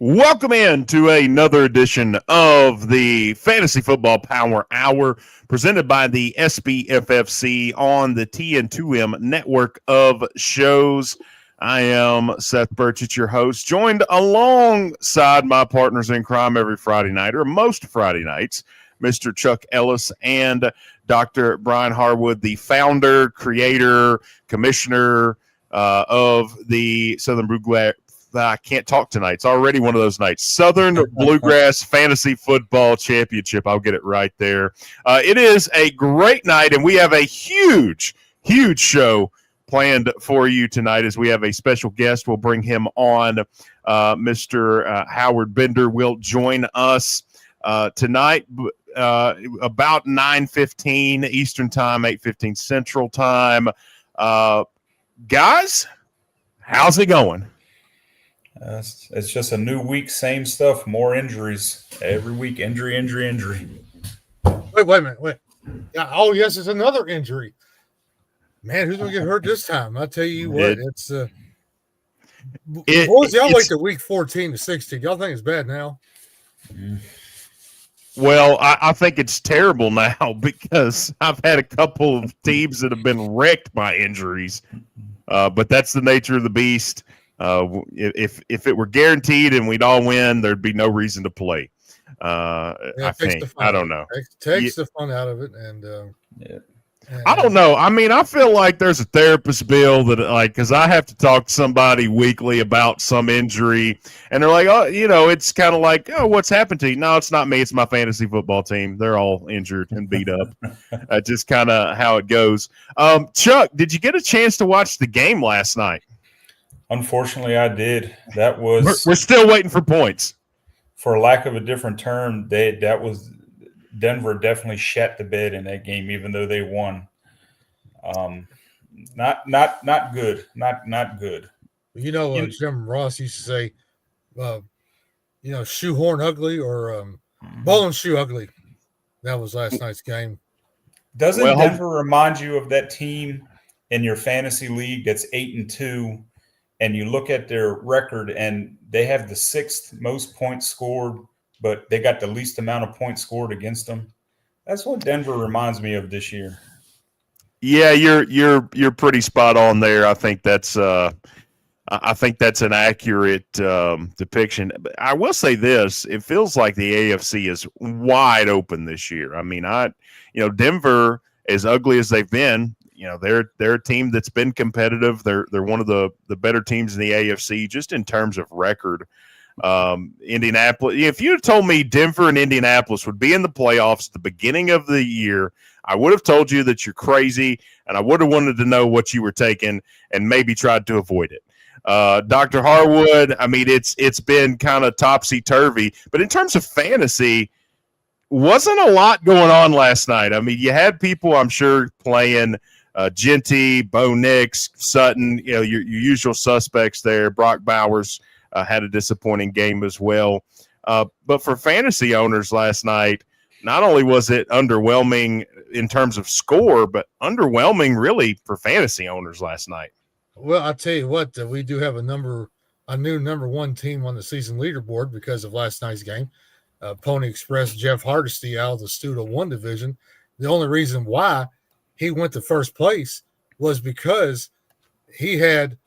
Welcome in to another edition of the Fantasy Football Power Hour presented by the SBFFC on the TN2M network of shows. I am Seth Burchett, your host, joined alongside my partners in crime every Friday night, or most Friday nights, Mr. Chuck Ellis and Dr. Brian Harwood, the founder, creator, commissioner of the Southern Bluegrass. I can't talk tonight. It's already one of those nights. Southern Bluegrass Fantasy Football Championship. I'll get it right there. It is a great night, and we have a huge show planned for you tonight as we have a special guest. We'll bring him on. Mr. Howard Bender will join us tonight about 9:15 Eastern Time, 8:15 Central Time. Guys, how's it going? It's just a new week, same stuff, more injuries every week. Injury. Wait a minute. Oh, yes, it's another injury. Man, who's going to get hurt this time? I'll tell you what, boys, y'all wait to week 14 to 16. Y'all think it's bad now? Well, I think it's terrible now because I've had a couple of teams that have been wrecked by injuries. But that's the nature of the beast. If it were guaranteed and we'd all win, there'd be no reason to play. I think. I don't know. Takes the fun out of it, and I don't know. I mean, I feel like there's a therapist bill that, like, because I have to talk to somebody weekly about some injury, and they're like, oh, it's kind of like, oh, what's happened to you? No, it's not me. It's my fantasy football team. They're all injured and beat up. Just kind of how it goes. Chuck, did you get a chance to watch the game last night? Unfortunately, I did. That was we're still waiting for points. For lack of a different term, that was Denver definitely shat the bed in that game, even though they won. Not good. Not good. Jim Ross used to say, shoehorn ugly or bowling shoe ugly. That was last night's game. Doesn't Denver remind you of that team in your fantasy league that's 8-2? And you look at their record, and they have the 6th most points scored, but they got the least amount of points scored against them. That's what Denver reminds me of this year. Yeah, you're pretty spot on there. I think that's an accurate depiction. But I will say this: it feels like the AFC is wide open this year. I mean, Denver, as ugly as they've been. They're a team that's been competitive. They're one of the better teams in the AFC just in terms of record. Indianapolis. If you had told me Denver and Indianapolis would be in the playoffs at the beginning of the year, I would have told you that you're crazy, and I would have wanted to know what you were taking and maybe tried to avoid it. Dr. Harwood, I mean, it's been kind of topsy-turvy. But in terms of fantasy, wasn't a lot going on last night. I mean, you had people, I'm sure, playing – Genty, Bo Nix, Sutton, your usual suspects there. Brock Bowers had a disappointing game as well. But for fantasy owners last night, not only was it underwhelming in terms of score, but underwhelming really for fantasy owners last night. Well, I'll tell you what, we do have a new number one team on the season leaderboard because of last night's game. Pony Express, Jeff Hardesty out of the Studio 1 division. The only reason why he went to first place was because he had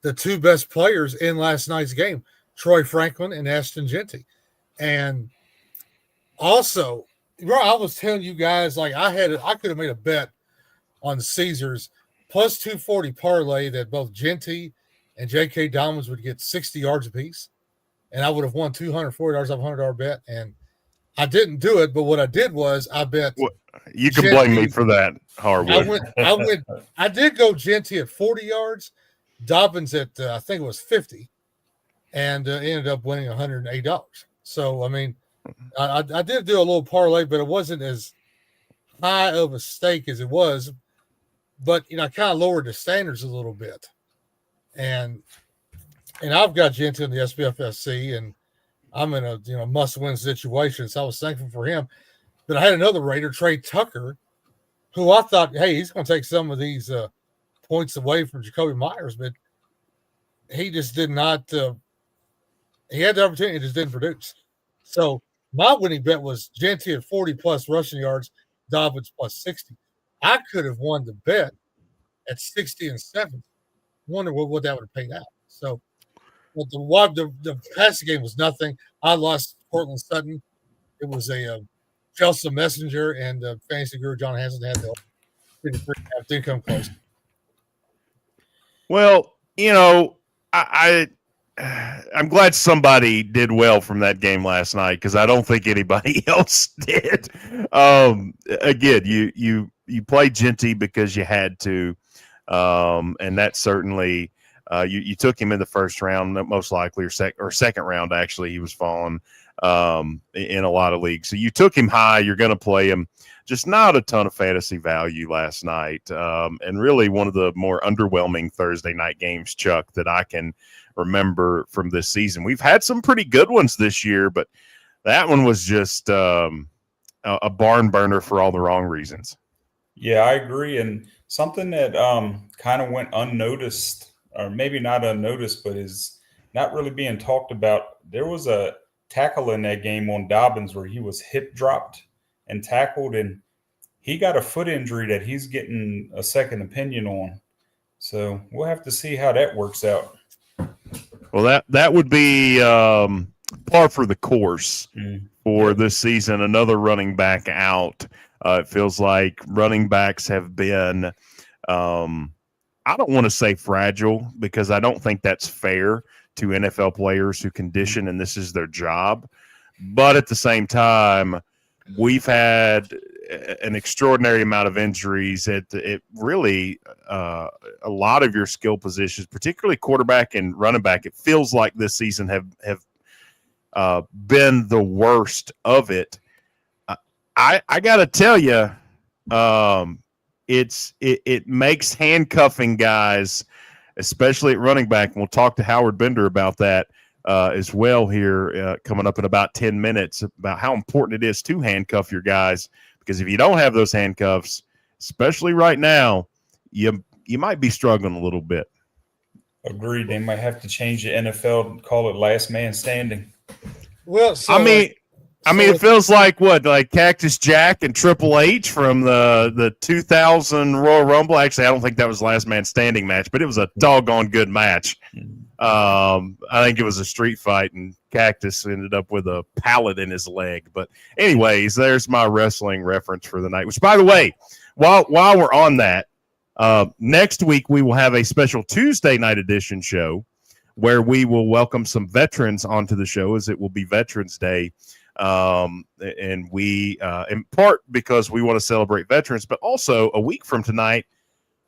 the two best players in last night's game, Troy Franklin and Ashton Genty. And also, I was telling you guys, like I could have made a bet on Caesars plus 240 parlay that both Genty and J.K. Dobbins would get 60 yards apiece. And I would have won $240 off a $100 bet. And I didn't do it, but what I did was I bet. You can blame me for that, Harwood. I did go Genty at 40 yards, Dobbins at I think it was 50, and ended up winning $108. So I mean, I did do a little parlay, but it wasn't as high of a stake as it was. But I kind of lowered the standards a little bit, and I've got Genty in the SBFSC, and I'm in a must-win situation, so I was thankful for him. But I had another Raider, Trey Tucker, who I thought, hey, he's going to take some of these points away from Jacoby Myers, but he just did not He had the opportunity, just didn't produce. So my winning bet was Genty at 40+ rushing yards, Dobbins plus 60. I could have won the bet at 60 and 7. Wonder what that would have paid out. So, but the passing game was nothing. I lost Cortland Sutton. It was a Chelsea Messenger and fantasy guru John Hansen had the 53 half. Didn't come close. Well, I'm glad somebody did well from that game last night because I don't think anybody else did. Again, you played Genty because you had to, and that certainly you took him in the first round, most likely, or second round. Actually, he was falling in a lot of leagues, so you took him high. You're going to play him. Just not a ton of fantasy value last night, and really one of the more underwhelming Thursday night games, Chuck, that I can remember from this season. We've had some pretty good ones this year, but that one was just a barn burner for all the wrong reasons. Yeah, I agree. And something that kind of went unnoticed, or maybe not unnoticed, but is not really being talked about. There was a tackle in that game on Dobbins where he was hip dropped and tackled, and he got a foot injury that he's getting a second opinion on. So we'll have to see how that works out. Well, that would be par for the course for this season. Another running back out. It feels like running backs have been, I don't want to say fragile because I don't think that's fair to NFL players who condition and this is their job. But at the same time, we've had an extraordinary amount of injuries at really a lot of your skill positions, particularly quarterback and running back. It feels like this season have been the worst of it. I got to tell you, it makes handcuffing guys, especially at running back. And we'll talk to Howard Bender about that as well here coming up in about 10 minutes about how important it is to handcuff your guys. Because if you don't have those handcuffs, especially right now, you might be struggling a little bit. Agreed. They might have to change the NFL and call it last man standing. Well, so I mean, it feels like Cactus Jack and Triple H from the 2000 Royal Rumble. Actually, I don't think that was the last man standing match, but it was a doggone good match. I think it was a street fight, and Cactus ended up with a pallet in his leg. But anyways, there's my wrestling reference for the night. Which, by the way, while we're on that, next week we will have a special Tuesday night edition show where we will welcome some veterans onto the show, as it will be Veterans Day. And we, in part because we want to celebrate veterans, but also a week from tonight,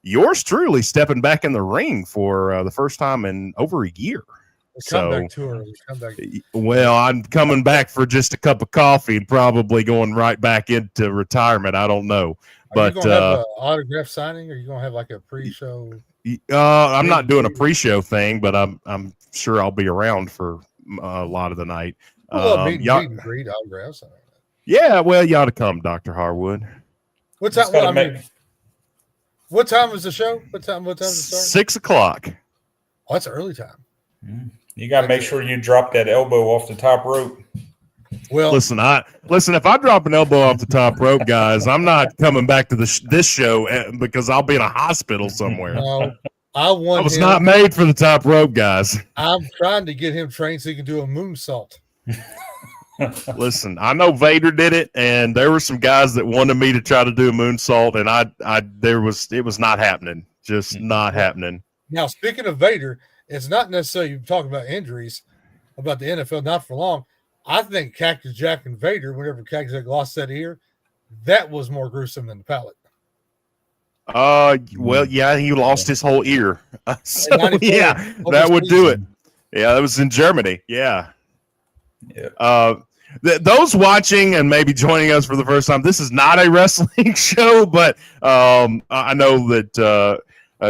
yours truly stepping back in the ring for the first time in over a year. Comeback tour. Well, I'm coming back for just a cup of coffee and probably going right back into retirement. I don't know. But you going to have an autograph signing, or are you going to have like a pre-show? I'm not doing a pre-show thing, but I'm sure I'll be around for a lot of the night. Meet and greet autographs. Yeah, well, you ought to come, Dr. Harwood. What's that? What time is the show? What time does it start? 6 o'clock. Oh, that's early time. You got to make sure you drop that elbow off the top rope. Well, listen. If I drop an elbow off the top rope, guys, I'm not coming back to this show because I'll be in a hospital somewhere. No, I was not made for the top rope, guys. I'm trying to get him trained so he can do a moonsault. Listen, I know Vader did it, and there were some guys that wanted me to try to do a moonsault, and it was not happening, just not happening. Now, speaking of Vader, it's not necessarily talking about injuries about the NFL, not for long. I think Cactus Jack and Vader, whenever Cactus Jack lost that ear, that was more gruesome than the palate. Well, yeah, he lost his whole ear. So, yeah, that would do it. Yeah, that was in Germany. Yeah. Yeah. Those watching and maybe joining us for the first time, this is not a wrestling show, but I know that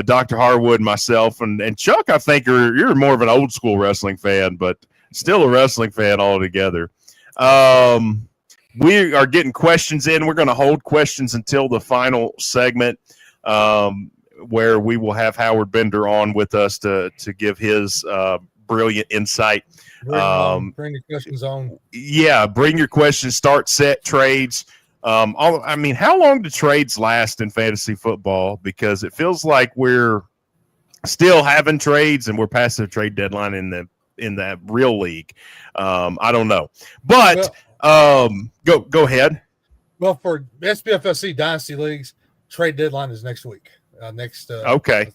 Dr. Harwood, myself, and Chuck, I think you're more of an old school wrestling fan, but still a wrestling fan altogether. We are getting questions in. We're going to hold questions until the final segment, where we will have Howard Bender on with us to give his brilliant insight. Bring the questions on. Yeah, bring your questions. Start, set, trades. I mean, how long do trades last in fantasy football? Because it feels like we're still having trades and we're past the trade deadline in the real league. I don't know, but go ahead. Well, for SPFSC Dynasty leagues, trade deadline is next week. Okay.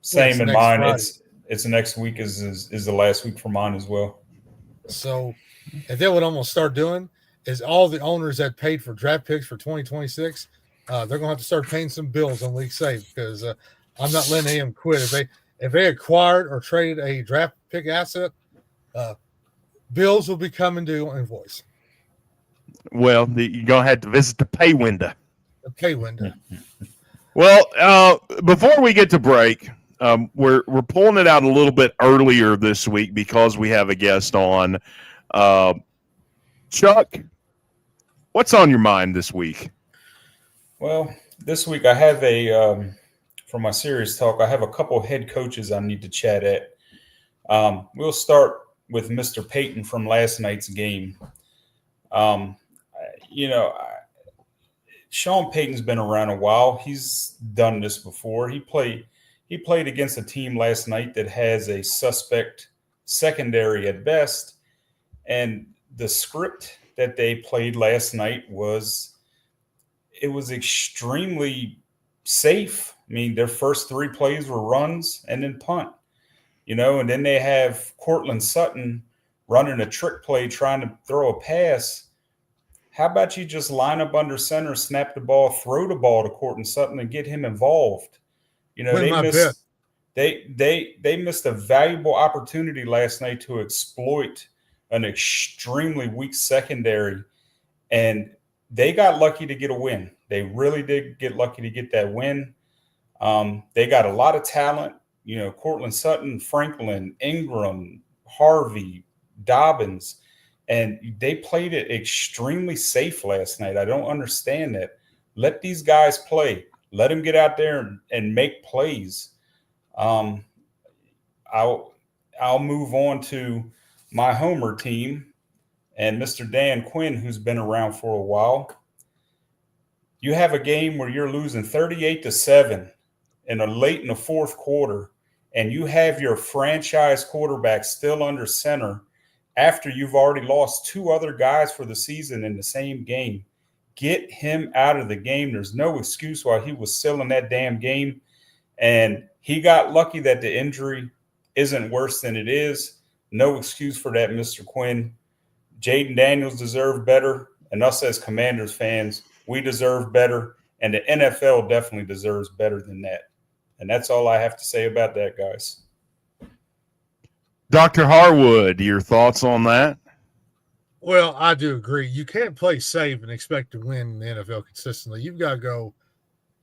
Same in mine. Friday. It's next week is the last week for mine as well. So, and then what I'm going to start doing is all the owners that paid for draft picks for 2026, they're going to have to start paying some bills on League Save because I'm not letting them quit. If they acquired or traded a draft pick asset, bills will be coming due on invoice. Well, you're going to have to visit the pay window. The pay window. Well, before we get to break, we're pulling it out a little bit earlier this week because we have a guest on. Chuck, what's on your mind this week? Well, this week I have for my serious talk, I have a couple of head coaches I need to chat at. We'll start with Mr. Payton from last night's game. Sean Payton's been around a while. He's done this before. He played against a team last night that has a suspect secondary at best. And the script that they played last night was extremely safe. I mean, their first 3 plays were runs and then punt, and then they have Courtland Sutton running a trick play trying to throw a pass. How about you just line up under center, snap the ball, throw the ball to Courtland Sutton and get him involved? They missed a valuable opportunity last night to exploit an extremely weak secondary, and they got lucky to get a win. They really did get lucky to get that win. They got a lot of talent, Courtland Sutton, Franklin, Ingram, Harvey, Dobbins, and they played it extremely safe last night. I don't understand that. Let these guys play. Let them get out there and make plays. I'll move on to my Homer team and Mr. Dan Quinn, who's been around for a while. You have a game where you're losing 38-7 late in the fourth quarter, and you have your franchise quarterback still under center after you've already lost 2 other guys for the season in the same game. Get him out of the game. There's no excuse why he was still in that damn game. And he got lucky that the injury isn't worse than it is. No excuse for that, Mr. Quinn. Jaden Daniels deserved better, and us as Commanders fans, we deserve better, and the NFL definitely deserves better than that. And that's all I have to say about that, guys. Dr. Harwood, your thoughts on that? Well, I do agree. You can't play safe and expect to win in the NFL consistently. You've got to go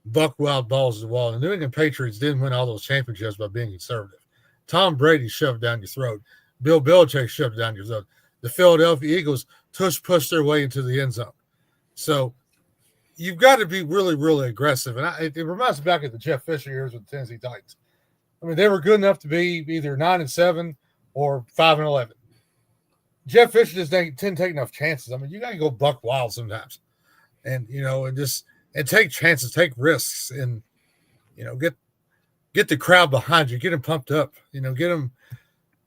buck wild balls to the wall. The New England Patriots didn't win all those championships by being conservative. Tom Brady shoved down your throat. Bill Belichick shoved down your throat. The Philadelphia Eagles pushed their way into the end zone. So you've got to be really, really aggressive. And it reminds me back of the Jeff Fisher years with the Tennessee Titans. I mean, they were good enough to be either 9-7 or 5-11. Jeff Fisher just didn't take enough chances. I mean, you got to go buck wild sometimes, and and take chances, take risks, and get the crowd behind you, get them pumped up, get them.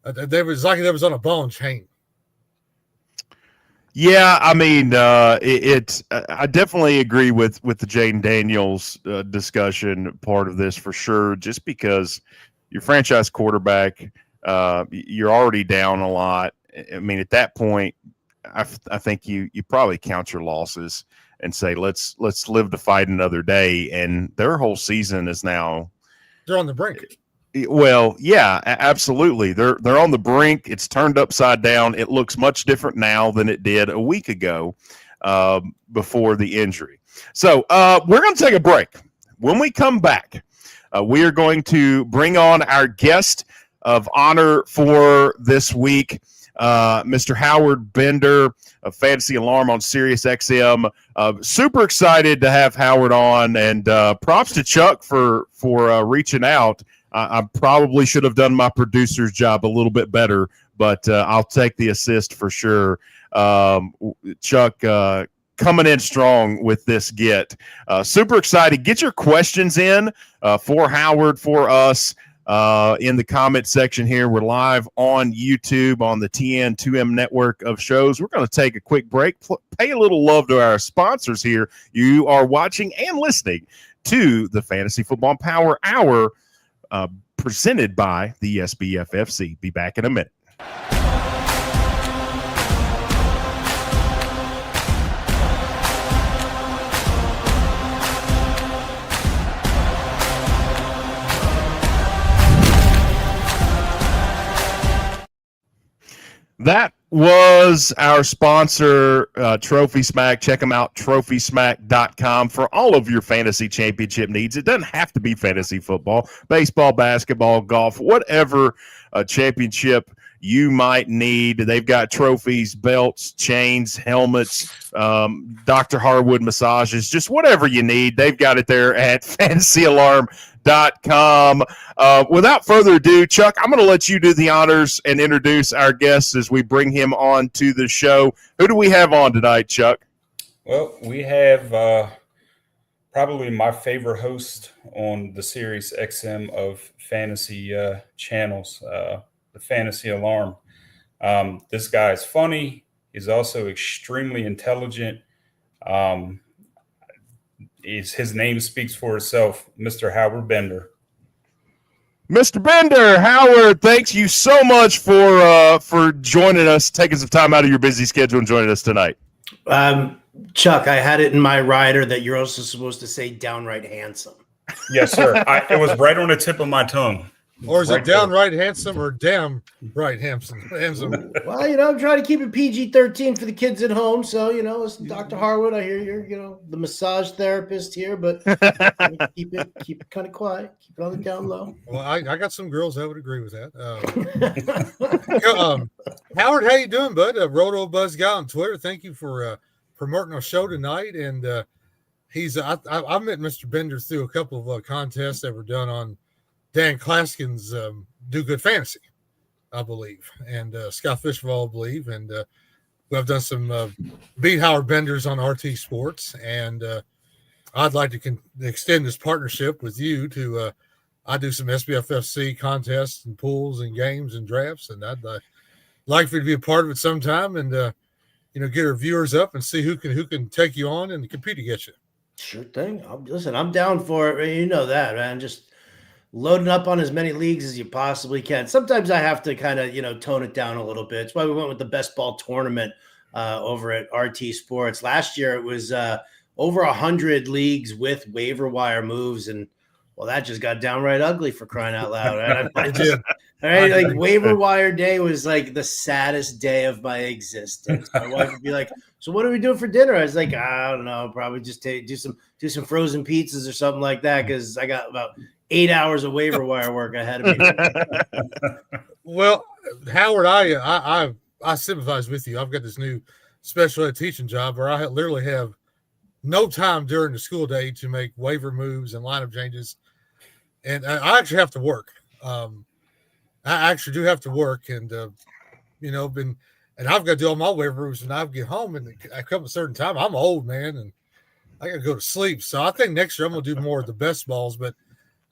There was on a ball and chain. Yeah, I mean, I definitely agree with the Jaden Daniels discussion part of this for sure. Just because your franchise quarterback, you're already down a lot. I mean, at that point, I think you probably count your losses and say, let's live to fight another day. And their whole season is now they're on the brink. Well, yeah, absolutely. They're on the brink. It's turned upside down. It looks much different now than it did a week ago before the injury. So we're going to take a break. When we come back, we are going to bring on our guest of honor for this week, Mr. Howard Bender of Fantasy Alarm on Sirius XM. Super excited to have Howard on, and props to Chuck for reaching out. I probably should have done my producer's job a little bit better, but I'll take the assist for sure. Chuck, coming in strong with this get. Super excited. Get your questions in for Howard, for us in the comment section here. We're live on YouTube on the TN2M network of shows. We're going to take a quick break, pay a little love to our sponsors here. You are watching and listening to the Fantasy Football Power Hour presented by the SBFFC. Be back in a minute. That was our sponsor, Trophy Smack. Check them out, trophysmack.com, for all of your fantasy championship needs. It doesn't have to be fantasy football, baseball, basketball, golf, whatever championship you might need. They've got trophies, belts, chains, helmets, Dr. Harwood massages, just whatever you need. They've got it there at fantasyalarm.com. Without further ado, Chuck, I'm going to let you do the honors and introduce our guests as we bring him on to the show. Who do we have on tonight, Chuck? Well, we have probably my favorite host on the Sirius XM of fantasy channels, the Fantasy Alarm. This guy is funny. He's also extremely intelligent. His name speaks for itself, Mr. Howard Bender. Mr. Bender, Howard, thanks you so much for joining us, taking some time out of your busy schedule and joining us tonight. Chuck, I had it in my rider that you're also supposed to say downright handsome. Yes, sir. It was right on the tip of my tongue. Or is Right it downright handsome or damn right handsome? Well, I'm trying to keep it PG-13 for the kids at home. So, it's Dr. Harwood. I hear you're, the massage therapist here, but keep it kind of quiet. Keep it on the down low. Well, I got some girls that would agree with that. Howard, how you doing, bud? Roto Buzz guy on Twitter. Thank you for promoting our show tonight. And I met Mr. Bender through a couple of contests that were done on Dan Klaskin's Do Good Fantasy, I believe, and Scott Fishvall, I believe, and we've done some Beat Howard Benders on RT Sports, and I'd like to extend this partnership with you to I do some SBFFC contests and pools and games and drafts, and I'd like for you to be a part of it sometime and get our viewers up and see who can take you on and compete against you. Sure thing. I'm down for it. You know that, man. Just loading up on as many leagues as you possibly can. Sometimes I have to kind of, tone it down a little bit. That's why we went with the best ball tournament over at RT Sports. Last year, it was over 100 leagues with waiver wire moves. And, well, that just got downright ugly, for crying out loud. Right? All right, like waiver wire day was like the saddest day of my existence. My wife would be like, "So what are we doing for dinner?" I was like, "I don't know, probably just do some frozen pizzas or something like that, because I got about 8 hours of waiver wire work ahead of me." Well, Howard, I sympathize with you. I've got this new special ed teaching job where I literally have no time during the school day to make waiver moves and lineup changes, and I actually have to work. I actually do have to work, and and I've got to do all my waiver moves when I get home, and I come at a certain time. I'm old, man, and I got to go to sleep. So I think next year I'm going to do more of the best balls, but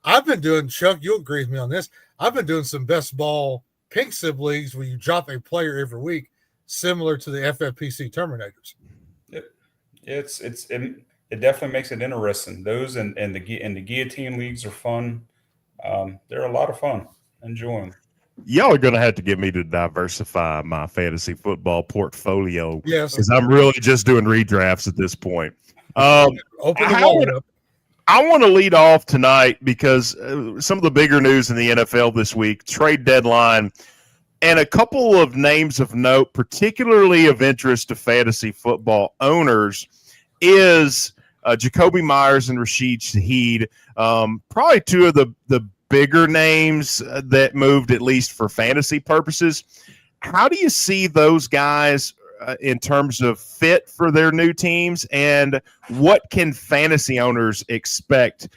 I've been doing, Chuck, you'll agree with me on this, I've been doing some best ball pink sib leagues where you drop a player every week, similar to the FFPC Terminators. It definitely makes it interesting. Those and the guillotine leagues are fun. They're a lot of fun. Enjoy them. Y'all are going to have to get me to diversify my fantasy football portfolio. Yes. Because I'm really just doing redrafts at this point. Open the wallet up. I want to lead off tonight because some of the bigger news in the NFL this week, trade deadline, and a couple of names of note, particularly of interest to fantasy football owners, is Jacoby Myers and Rashid Shaheed. Probably two of the bigger names that moved, at least for fantasy purposes. How do you see those guys in terms of fit for their new teams, and what can fantasy owners expect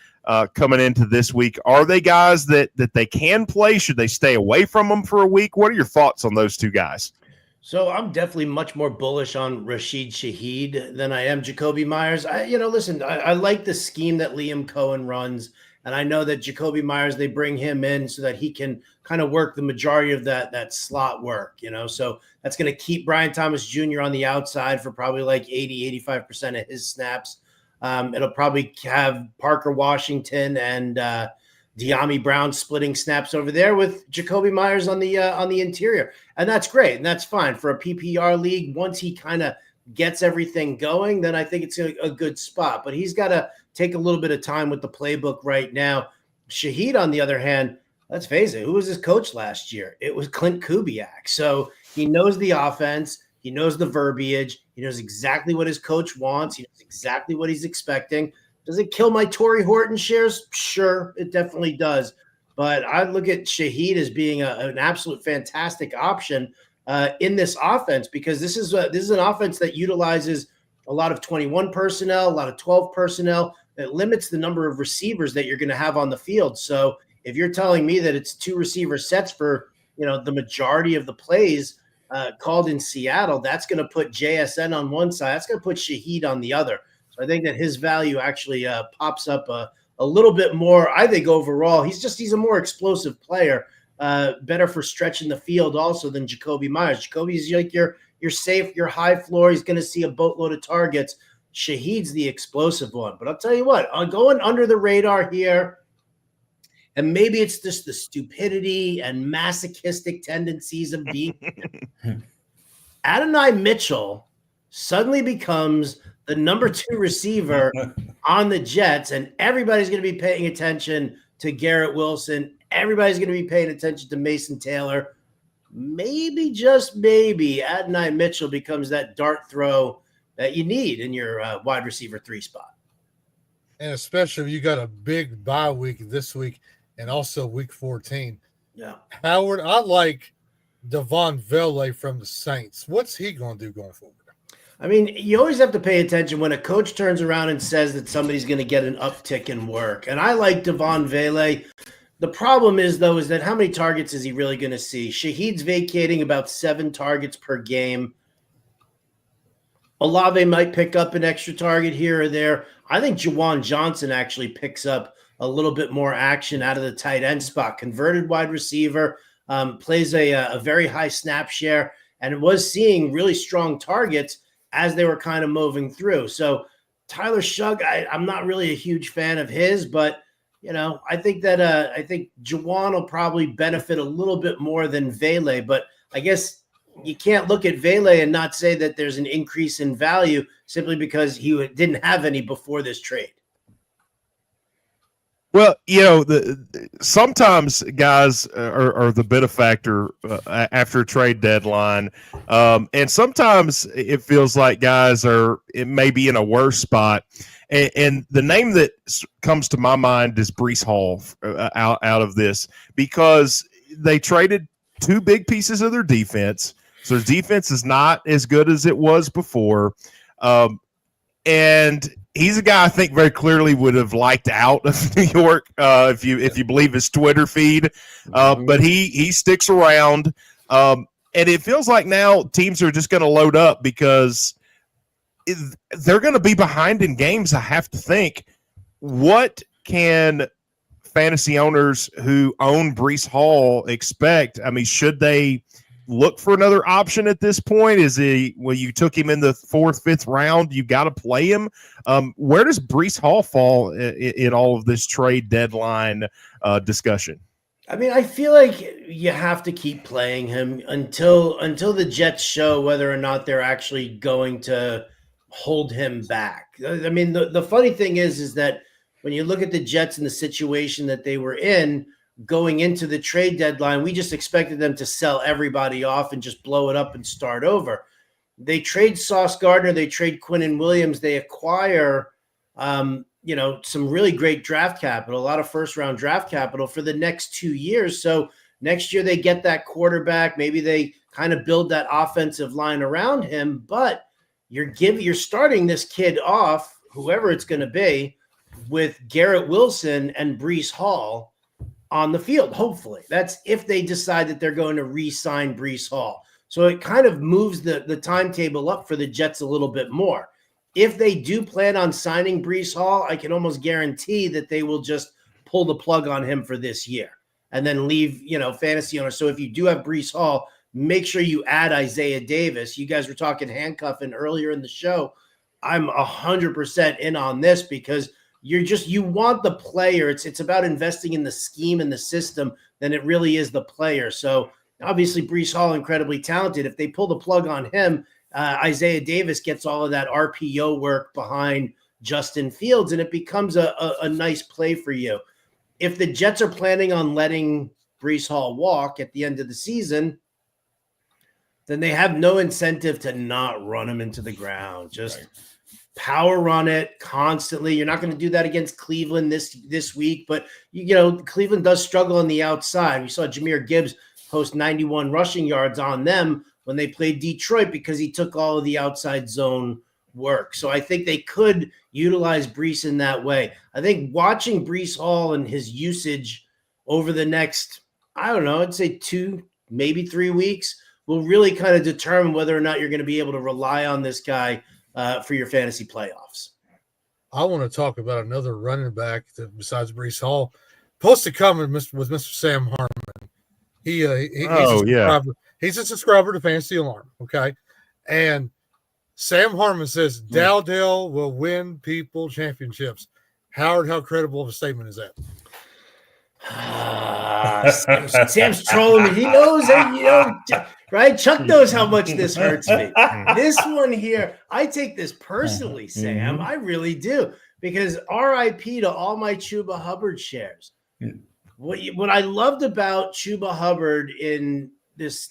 coming into this week. Are they guys that they can play? Should they stay away from them for a week? What are your thoughts on those two guys? So I'm definitely much more bullish on Rashid Shaheed than I am Jacoby Myers. Listen, I like the scheme that Liam Cohen runs, and I know that Jacoby Myers, they bring him in so that he can kind of work the majority of that slot work, so that's going to keep Brian Thomas Jr. on the outside for probably like 85% of his snaps. It'll probably have Parker Washington and De'Ami Brown splitting snaps over there with Jacoby Myers on the interior. And that's great. And that's fine for a PPR league. Once he kind of gets everything going, then I think it's a good spot. But he's got to take a little bit of time with the playbook right now. Shaheed, on the other hand, let's face it, who was his coach last year? It was Clint Kubiak. So he knows the offense. He knows the verbiage. He knows exactly what his coach wants. He knows exactly what he's expecting. Does it kill my Torrey Horton shares? Sure, it definitely does. But I look at Shaheed as being an absolute fantastic option in this offense, because this is an offense that utilizes a lot of 21 personnel, a lot of 12 personnel. It limits the number of receivers that you're going to have on the field. So if you're telling me that it's 2 receiver sets for the majority of the plays called in Seattle, that's going to put JSN on one side. That's going to put Shaheed on the other. So I think that his value actually pops up a little bit more. I think overall, he's a more explosive player, better for stretching the field also than Jacoby Myers. Jacoby's like your safe, your high floor. He's going to see a boatload of targets. Shaheed's the explosive one. But I'll tell you what, I'm going under the radar here. And maybe it's just the stupidity and masochistic tendencies of being Adonai Mitchell suddenly becomes the number 2 receiver on the Jets, and everybody's going to be paying attention to Garrett Wilson. Everybody's going to be paying attention to Mason Taylor. Maybe, just maybe, Adonai Mitchell becomes that dart throw that you need in your wide receiver 3 spot. And especially if you got a big bye week this week and also week 14. Yeah. Howard, I like Devon Vele from the Saints. What's he going to do going forward? I mean, you always have to pay attention when a coach turns around and says that somebody's going to get an uptick in work. And I like Devon Vele. The problem is that how many targets is he really going to see? Shaheed's vacating about 7 targets per game. Olave might pick up an extra target here or there. I think Juwan Johnson actually picks up a little bit more action out of the tight end spot. Converted wide receiver, plays a very high snap share, and was seeing really strong targets as they were kind of moving through. So Tyler Shugg, I'm not really a huge fan of his, but I think that I think Juwan will probably benefit a little bit more than Vele. But I guess you can't look at Vele and not say that there's an increase in value simply because he didn't have any before this trade. Well, sometimes guys are the benefactor after a trade deadline, and sometimes it feels like guys it may be in a worse spot. And the name that comes to my mind is Breece Hall out of this, because they traded 2 big pieces of their defense, so their defense is not as good as it was before, and he's a guy I think very clearly would have liked out of New York, if you believe his Twitter feed. But he sticks around, and it feels like now teams are just going to load up because they're going to be behind in games. I have to think, what can fantasy owners who own Breece Hall expect? I mean, should they look for another option at this point? Is you took him in the 4th, 5th round, you got to play him. Where does Breece Hall fall in all of this trade deadline discussion? I mean, I feel like you have to keep playing him until the Jets show whether or not they're actually going to hold him back. I mean, the funny thing is that when you look at the Jets and the situation that they were in going into the trade deadline, we just expected them to sell everybody off and just blow it up and start over. They trade Sauce Gardner, they trade Quinnen Williams, they acquire some really great draft capital, a lot of first-round draft capital for the next 2 years. So next year they get that quarterback. Maybe they kind of build that offensive line around him, but you're starting this kid off, whoever it's going to be, with Garrett Wilson and Breece Hall on the field. Hopefully, that's if they decide that they're going to re-sign Breece Hall. So it kind of moves the timetable up for the Jets a little bit more. If they do plan on signing Breece Hall, I can almost guarantee that they will just pull the plug on him for this year and then leave, fantasy owners. So if you do have Breece Hall, make sure you add Isaiah Davis. You guys were talking handcuffing earlier in the show. I'm 100% in on this because you want the player. It's about investing in the scheme and the system than it really is the player. So obviously Breece Hall, incredibly talented. If they pull the plug on him, Isaiah Davis gets all of that RPO work behind Justin Fields, and it becomes a nice play for you. If the Jets are planning on letting Breece Hall walk at the end of the season, then they have no incentive to not run him into the ground. Just power run it constantly. You're not going to do that against Cleveland this week, but Cleveland does struggle on the outside. We saw Jahmyr Gibbs post 91 rushing yards on them when they played Detroit because he took all of the outside zone work. So I think they could utilize Breece in that way. I think watching Breece Hall and his usage over the next, I'd say 2, maybe 3 weeks will really kind of determine whether or not you're going to be able to rely on this guy for your fantasy playoffs. I want to talk about another running back that besides Breece Hall. Supposed to come with Mr. Sam Harmon. He's a subscriber to Fantasy Alarm, okay? And Sam Harmon says Dowdell will win people championships. Howard, how credible of a statement is that? Sam's trolling me. He knows, right? Chuck knows how much this hurts me. This one here, I take this personally, Sam. I really do, because RIP to all my Chuba Hubbard shares. What I loved about Chuba Hubbard in this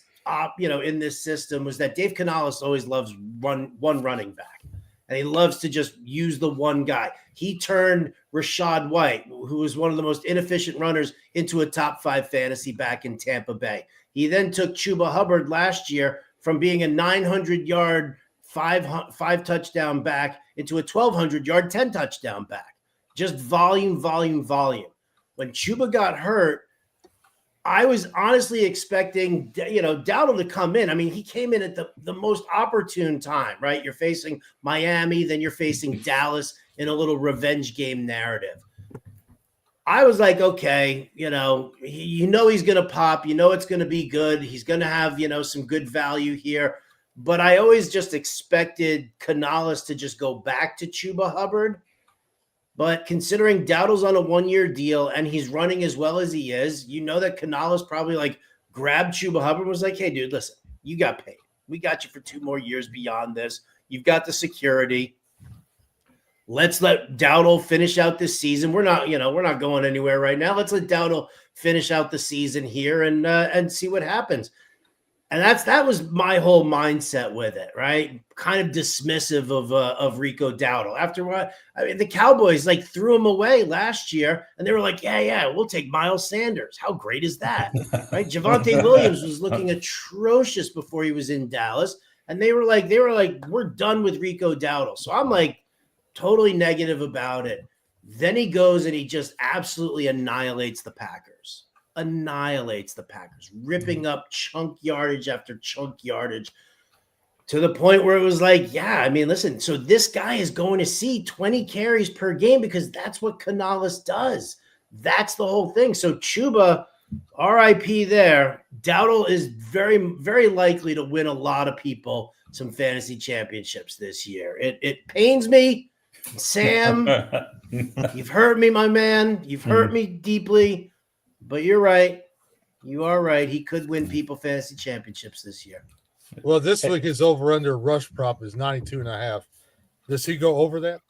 in this system was that Dave Canales always loves one running back, and he loves to just use the one guy. He turned Rachaad White, who was one of the most inefficient runners, into a top 5 fantasy back in Tampa Bay. He then took Chuba Hubbard last year from being a 900-yard, 5 touchdown back into a 1,200-yard, 10 touchdown back. Just volume. When Chuba got hurt, I was honestly expecting, Dowdle to come in. I mean, he came in at the most opportune time, right? You're facing Miami, then you're facing Dallas in a little revenge game narrative. I was like, okay, he's going to pop. It's going to be good. He's going to have, some good value here. But I always just expected Canales to just go back to Chuba Hubbard. But considering Dowdle's on a 1-year deal and he's running as well as he is, that Canales probably grabbed Chuba Hubbard and was like, hey, dude, listen, you got paid. We got you for 2 more years beyond this. You've got the security. Let's let Dowdle finish out this season. We're not going anywhere right now. Let's let Dowdle finish out the season here and see what happens. And that was my whole mindset with it, right? Kind of dismissive of Rico Dowdle. After what, the Cowboys threw him away last year, and they were like, yeah, we'll take Miles Sanders. How great is that, right? Javonte Williams was looking atrocious before he was in Dallas, and they were like, we're done with Rico Dowdle. So I'm totally negative about it. Then he goes and he just absolutely annihilates the Packers. Ripping up chunk yardage after chunk yardage to the point where it was listen, so this guy is going to see 20 carries per game because that's what Canales does. That's the whole thing. So Chuba, RIP there. Dowdle is very, very likely to win a lot of people some fantasy championships this year. It pains me. Sam, you've hurt me, my man. You've hurt me deeply. But you're right. You are right. He could win people fantasy championships this year. Well, this week his over-under rush prop is 92.5. Does he go over that?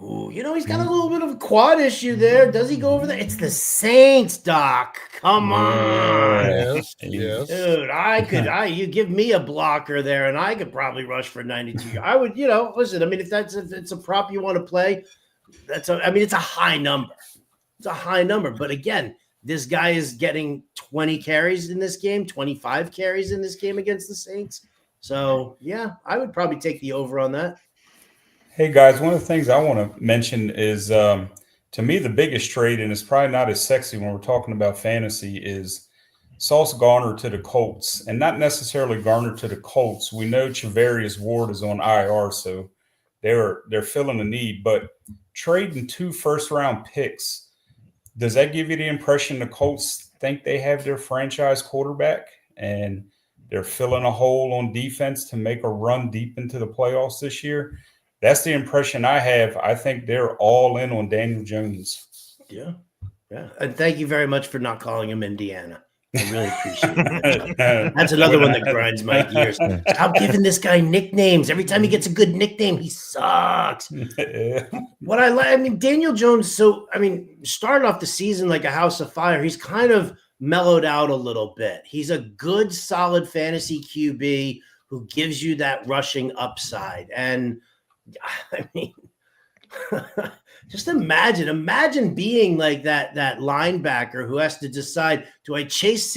Ooh, he's got a little bit of a quad issue there. Does he go over that? It's the Saints, Doc. Come on. Yes. Dude, you give me a blocker there, and I could probably rush for 92. I would, listen, if it's a prop you want to play, it's a high number. It's a high number. But again, this guy is getting 20 carries in this game, 25 carries in this game against the Saints. So, yeah, I would probably take the over on that. Hey guys, one of the things I want to mention is to me the biggest trade, and it's probably not as sexy when we're talking about fantasy, is Sauce Gardner to the Colts, and not necessarily Gardner to the Colts. We know Charvarius Ward is on IR, so they're filling a need. But trading 2 first-round picks, does that give you the impression the Colts think they have their franchise quarterback and they're filling a hole on defense to make a run deep into the playoffs this year? That's the impression I have. I think they're all in on Daniel Jones. Yeah. And thank you very much for not calling him Indiana. I really appreciate that. That's another one that grinds my gears. Stop giving this guy nicknames. Every time he gets a good nickname, he sucks. What I like, Daniel Jones, started off the season like a house of fire. He's kind of mellowed out a little bit. He's a good, solid fantasy QB who gives you that rushing upside. And just imagine being like that linebacker who has to decide, do I chase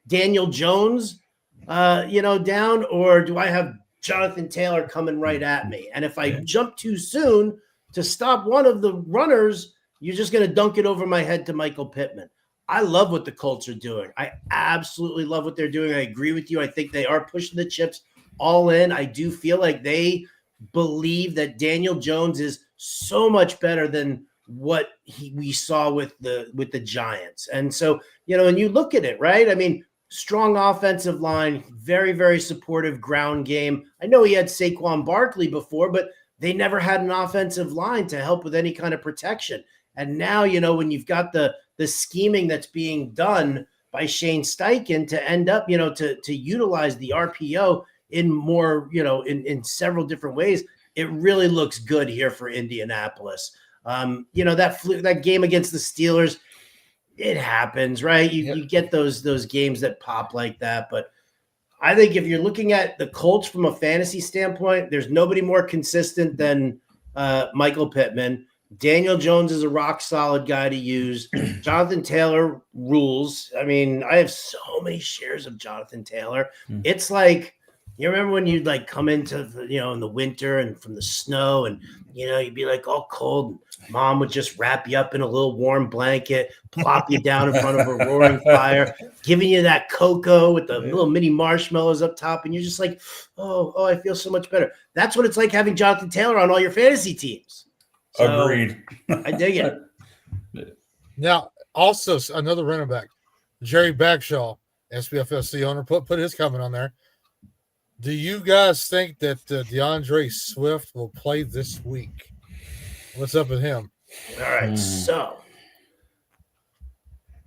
Daniel Jones down, or do I have Jonathan Taylor coming right at me? And if I jump too soon to stop one of the runners, you're just going to dunk it over my head to Michael Pittman. I love what the Colts are doing. I absolutely love what they're doing. I agree with you. I think they are pushing the chips all in. I do feel like they believe that Daniel Jones is so much better than what we saw with the Giants. And so, and you look at it, right? Strong offensive line, very, very supportive ground game. I know he had Saquon Barkley before, but they never had an offensive line to help with any kind of protection. And now, when you've got the scheming that's being done by Shane Steichen to end up, to utilize the RPO in more, in several different ways, it really looks good here for Indianapolis. That game against the Steelers, it happens, right? You get those games that pop like that. But I think if you're looking at the Colts from a fantasy standpoint, there's nobody more consistent than Michael Pittman. Daniel Jones is a rock solid guy to use. Jonathan Taylor rules. I have so many shares of Jonathan Taylor. It's like, you remember when you'd like come into in the winter and from the snow and, you'd be like all cold. And mom would just wrap you up in a little warm blanket, plop you down in front of a roaring fire, giving you that cocoa with the little mini marshmallows up top. And you're just like, oh, I feel so much better. That's what it's like having Jonathan Taylor on all your fantasy teams. So, agreed. I dig it. Now, also another running back, Jerry Bagshaw, SPFSC owner, put his comment on there. Do you guys think that DeAndre Swift will play this week? What's up with him? All right, so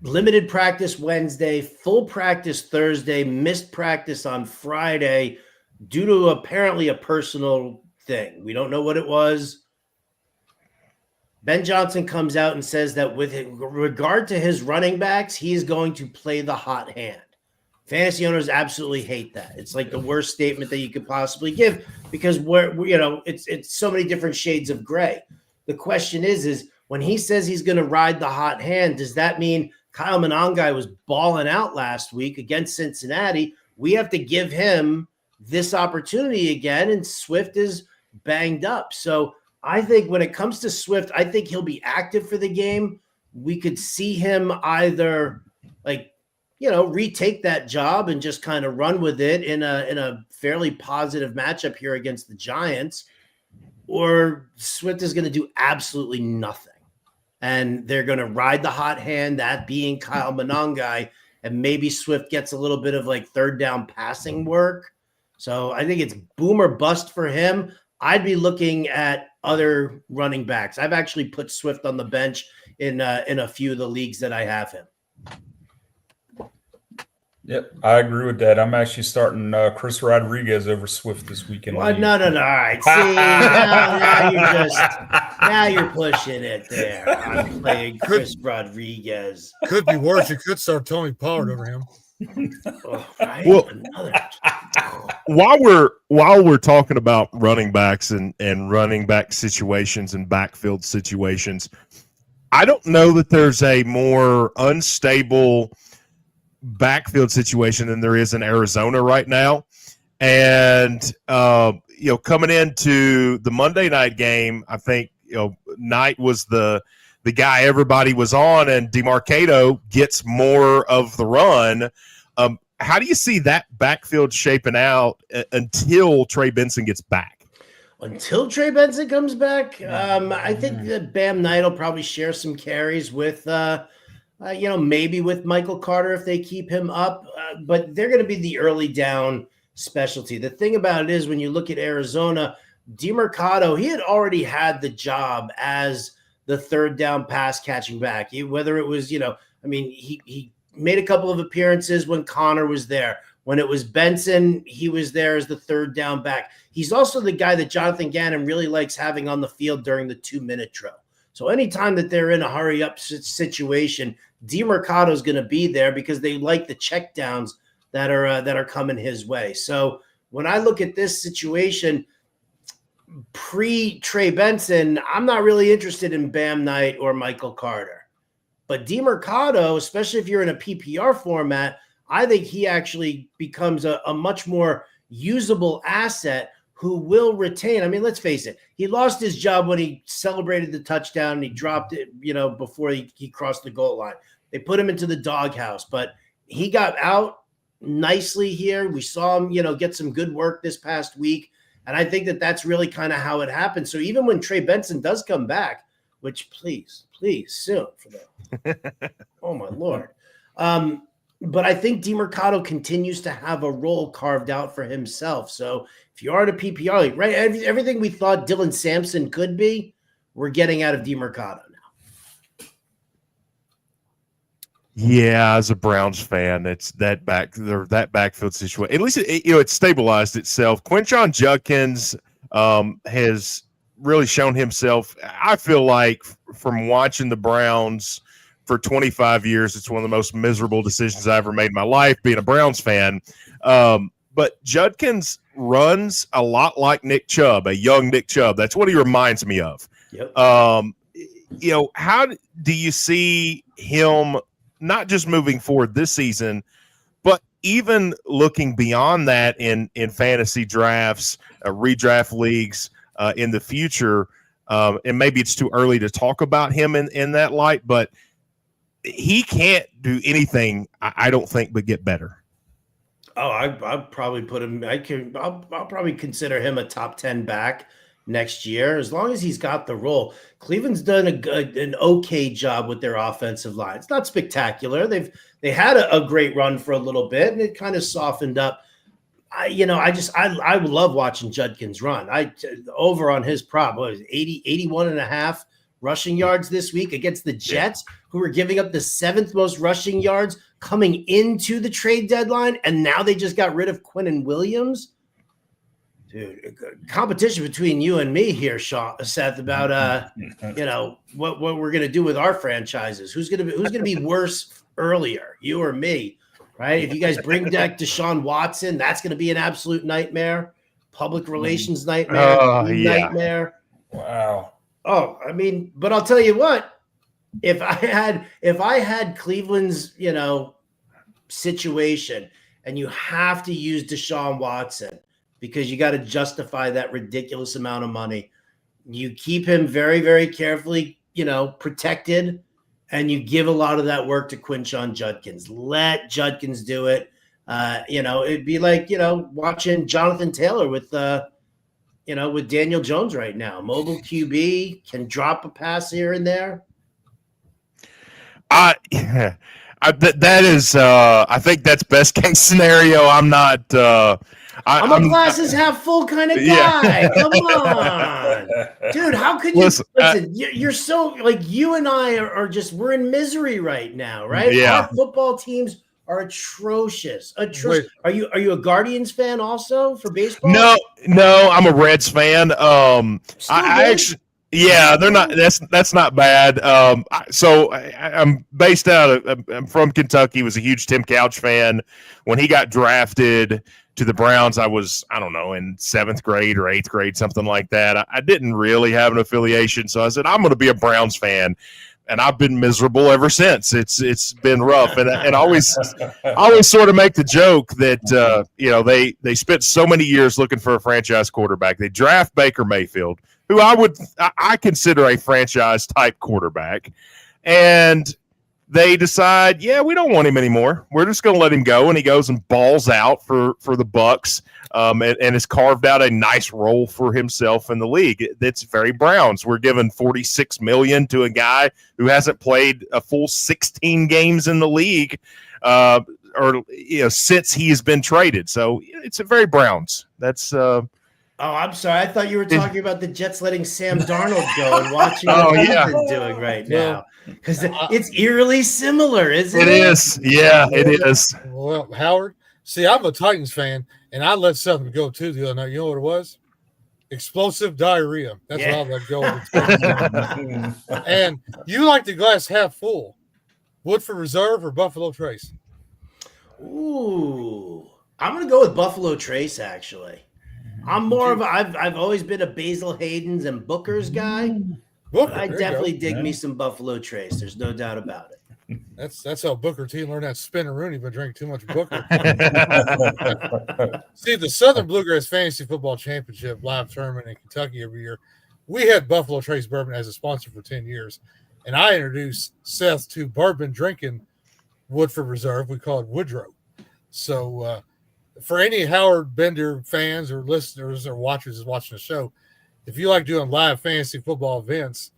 limited practice Wednesday, full practice Thursday, missed practice on Friday due to apparently a personal thing. We don't know what it was. Ben Johnson comes out and says that with regard to his running backs, he is going to play the hot hand. Fantasy owners absolutely hate that. It's like the worst statement that you could possibly give because it's so many different shades of gray. The question is when he says he's going to ride the hot hand, does that mean Kyle Monangai was balling out last week against Cincinnati? We have to give him this opportunity again, and Swift is banged up. So I think when it comes to Swift, I think he'll be active for the game. We could see him either retake that job and just kind of run with it in a fairly positive matchup here against the Giants, or Swift is going to do absolutely nothing. And they're going to ride the hot hand, that being Kyle Monangai, and maybe Swift gets a little bit of like third down passing work. So I think it's boom or bust for him. I'd be looking at other running backs. I've actually put Swift on the bench in a few of the leagues that I have him. Yep, I agree with that. I'm actually starting Chris Rodriguez over Swift this weekend. Well, no. All right. See, now you're pushing it there. I'm playing Chris Rodriguez. Could be worse. You could start Tony Pollard over him. Oh, right? Well, while we're talking about running backs and running back situations and backfield situations, I don't know that there's a more unstable backfield situation than there is in Arizona right now. And coming into the Monday night game, I think Knight was the guy everybody was on, and DeMarcado gets more of the run. How do you see that backfield shaping out until Trey Benson gets back? Until Trey Benson comes back, I think that Bam Knight will probably share some carries with, maybe with Michael Carter if they keep him up. But they're going to be the early down specialty. The thing about it is when you look at Arizona, DeMarcado, he had already had the job as the third down pass catching back. Whether it was, he made a couple of appearances when Connor was there. When it was Benson, he was there as the third down back. He's also the guy that Jonathan Gannon really likes having on the field during the 2-minute drill. So anytime that they're in a hurry up situation, DeMarcado is going to be there because they like the check downs that are coming his way. So when I look at this situation, pre-Trey Benson, I'm not really interested in Bam Knight or Michael Carter. But DeMarcado, especially if you're in a PPR format, I think he actually becomes a much more usable asset who will retain. I mean, let's face it. He lost his job when he celebrated the touchdown and he dropped it, before he crossed the goal line. They put him into the doghouse, but he got out nicely here. We saw him, get some good work this past week. And I think that that's really kind of how it happened. So even when Trey Benson does come back, which please soon for them. Oh my Lord. But I think DeMarcado continues to have a role carved out for himself. So if you are at a PPR, right, everything we thought Dylan Sampson could be, we're getting out of DeMarcado now. Yeah, as a Browns fan, it's that backfield situation. At least it's stabilized itself. Quinshon Judkins has really shown himself. I feel like from watching the Browns for 25 years, it's one of the most miserable decisions I ever made in my life being a Browns fan. But Judkins runs a lot like Nick Chubb, a young Nick Chubb. That's what he reminds me of. Yep. How do you see him not just moving forward this season, but even looking beyond that in fantasy drafts, redraft leagues in the future? And maybe it's too early to talk about him in that light, but he can't do anything, I don't think, but get better. Oh, I'd probably put him. I'll probably consider him a top 10 back next year, as long as he's got the role. Cleveland's done an okay job with their offensive line. It's not spectacular. They had a great run for a little bit, and it kind of softened up. I love watching Judkins run. Over on his prop, what was it, 81 and a half rushing yards this week against the Jets, who were giving up the 7th most rushing yards coming into the trade deadline, and now they just got rid of Quinnen Williams. Dude, competition between you and me here, Seth, about what we're gonna do with our franchises. Who's gonna be worse earlier, you or me? Right? If you guys bring back Deshaun Watson, that's gonna be an absolute nightmare. Public relations nightmare. Nightmare. Wow. Oh, I mean, but I'll tell you what, if I had Cleveland's, situation, and you have to use Deshaun Watson because you got to justify that ridiculous amount of money, you keep him very, very carefully, protected, and you give a lot of that work to Quinshon Judkins. Let Judkins do it. It'd be like, watching Jonathan Taylor with Daniel Jones right now. Mobile QB, can drop a pass here and there. That is, I think that's best case scenario. I'm not. I'm a glasses half full kind of guy. Yeah. Come on, dude. How could you listen? You're so you and I are just, we're in misery right now, right? Yeah. Our football teams are atrocious. Wait. Are you a Guardians fan also for baseball? No, I'm a Reds fan. I actually, yeah, they're not. That's not bad. I'm based I'm from Kentucky. Was a huge Tim Couch fan. When he got drafted to the Browns, I was, I don't know, in 7th grade or 8th grade, something like that. I didn't really have an affiliation, so I said I'm going to be a Browns fan. and I've been miserable ever since. It's been rough, and I always sort of make the joke that they spent so many years looking for a franchise quarterback. They draft Baker Mayfield, who I consider a franchise type quarterback, and they decide, we don't want him anymore. We're just going to let him go, and he goes and balls out for the Bucs, and has carved out a nice role for himself in the league. That's very Browns. We're giving $46 million to a guy who hasn't played a full 16 games in the league, since he has been traded. So it's a very Browns. That's. Oh, I'm sorry. I thought you were talking about the Jets letting Sam Darnold go and watching what he's been doing right now. Because it's eerily similar, isn't it? It is. Yeah, it is. Well, Howard, see, I'm a Titans fan, and I let something go too the other night. You know what it was? Explosive diarrhea. That's what I let go. And you like the glass half full. Woodford Reserve or Buffalo Trace? Ooh, I'm going to go with Buffalo Trace, actually. I'm more of I've always been a Basil Hayden's and Booker's guy. Booker, I definitely dig me some Buffalo Trace. There's no doubt about it. That's how Booker T learned that spinner Rooney, but drank too much Booker. See, the Southern Bluegrass Fantasy Football Championship live tournament in Kentucky every year, we had Buffalo Trace Bourbon as a sponsor for 10 years. And I introduced Seth to bourbon drinking Woodford Reserve. We call it Woodrow. So, for any Howard Bender fans or listeners or watchers watching the show, if you like doing live fantasy football events,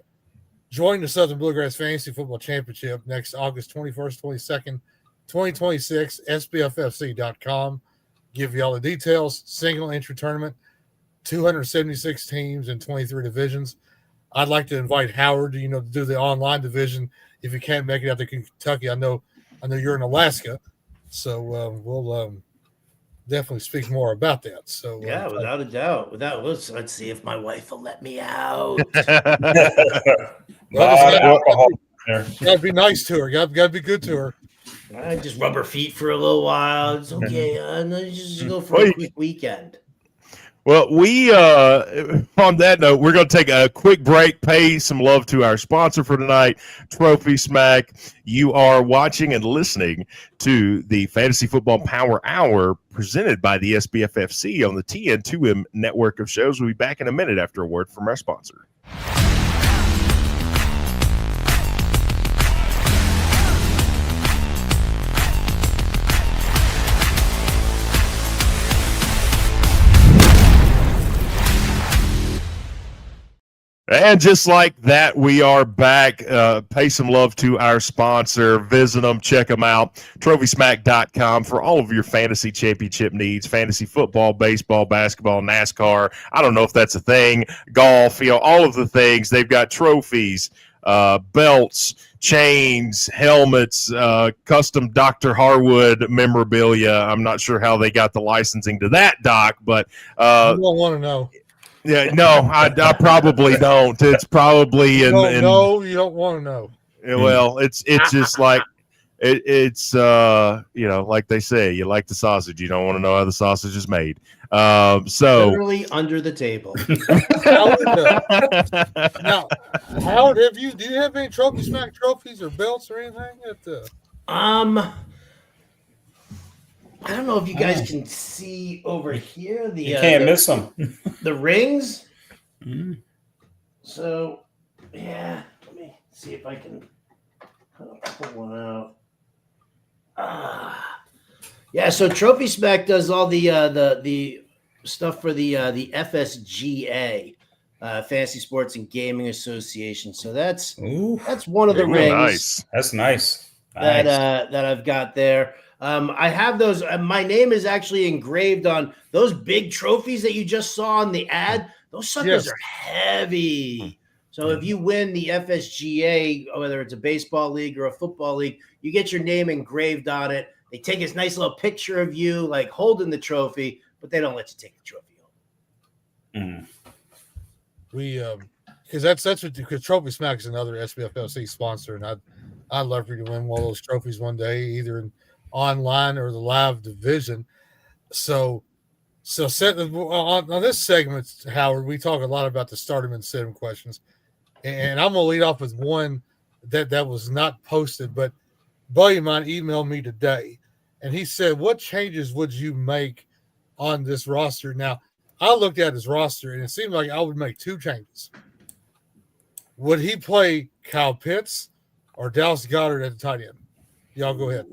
join the Southern Bluegrass Fantasy Football Championship next August 21st, 22nd, 2026, SBFFC.com. Give you all the details. Single entry tournament, 276 teams in 23 divisions. I'd like to invite Howard to do the online division if you can't make it out to Kentucky. I know you're in Alaska, so we'll definitely speak more about that. So without a doubt. Let's see if my wife will let me out. Gotta be nice to her. Gotta be good to her. I just rub her feet for a little while. It's okay. Just go for a quick weekend. Well, we on that note, we're going to take a quick break, pay some love to our sponsor for tonight, Trophy Smack. You are watching and listening to the Fantasy Football Power Hour presented by the SBFFC on the TN2M network of shows. We'll be back in a minute after a word from our sponsor. And just like that, we are back. Pay some love to our sponsor. Visit them, check them out. TrophySmack.com for all of your fantasy championship needs. Fantasy football, baseball, basketball, NASCAR. I don't know if that's a thing. Golf, all of the things. They've got trophies, belts, chains, helmets, custom Dr. Harwood memorabilia. I'm not sure how they got the licensing to that, Doc, but you don't want to know. Yeah, no, I probably don't. It's probably no, you don't want to know. Well, it's just like it's like they say, you like the sausage, you don't want to know how the sausage is made. So literally under the table. Now, Howard, do you have any Trophy Smack trophies or belts or anything? I don't know if you guys can see over here. You can't miss them. The rings. Mm-hmm. So, let me see if I can pull one out. So Trophy Smack does all the stuff for the FSGA, Fantasy Sports and Gaming Association. So that's one of the rings. Nice. That's nice. That I've got there. I have those. My name is actually engraved on those big trophies that you just saw on the ad. Those suckers are heavy. So if you win the FSGA, whether it's a baseball league or a football league, you get your name engraved on it. They take this nice little picture of you, like holding the trophy, but they don't let you take the trophy home. We because Trophy Smack is another SBFLC sponsor, and I'd love for you to win one of those trophies one day, either in online or the live division. So on this segment, Howard, we talk a lot about the start 'em and sit 'em questions, and I'm gonna lead off with one that was not posted, but a buddy of mine emailed me today, and he said, "What changes would you make on this roster?" Now, I looked at his roster, and it seemed like I would make two changes. Would he play Kyle Pitts or Dallas Goedert at the tight end? Y'all go ahead.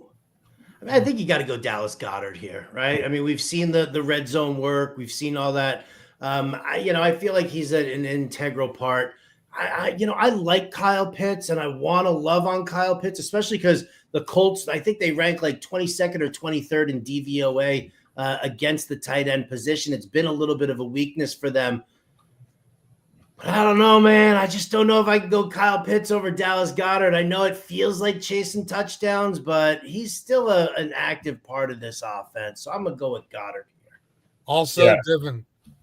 I mean, I think you got to go Dallas Goedert here, right? I mean, we've seen the red zone work. We've seen all that. I feel like he's an integral part. I like Kyle Pitts, and I want to love on Kyle Pitts, especially because the Colts, I think they rank like 22nd or 23rd in DVOA against the tight end position. It's been a little bit of a weakness for them. But I don't know, man. I just don't know if I can go Kyle Pitts over Dallas Goedert. I know it feels like chasing touchdowns, but he's still an active part of this offense. So I'm going to go with Goddard here.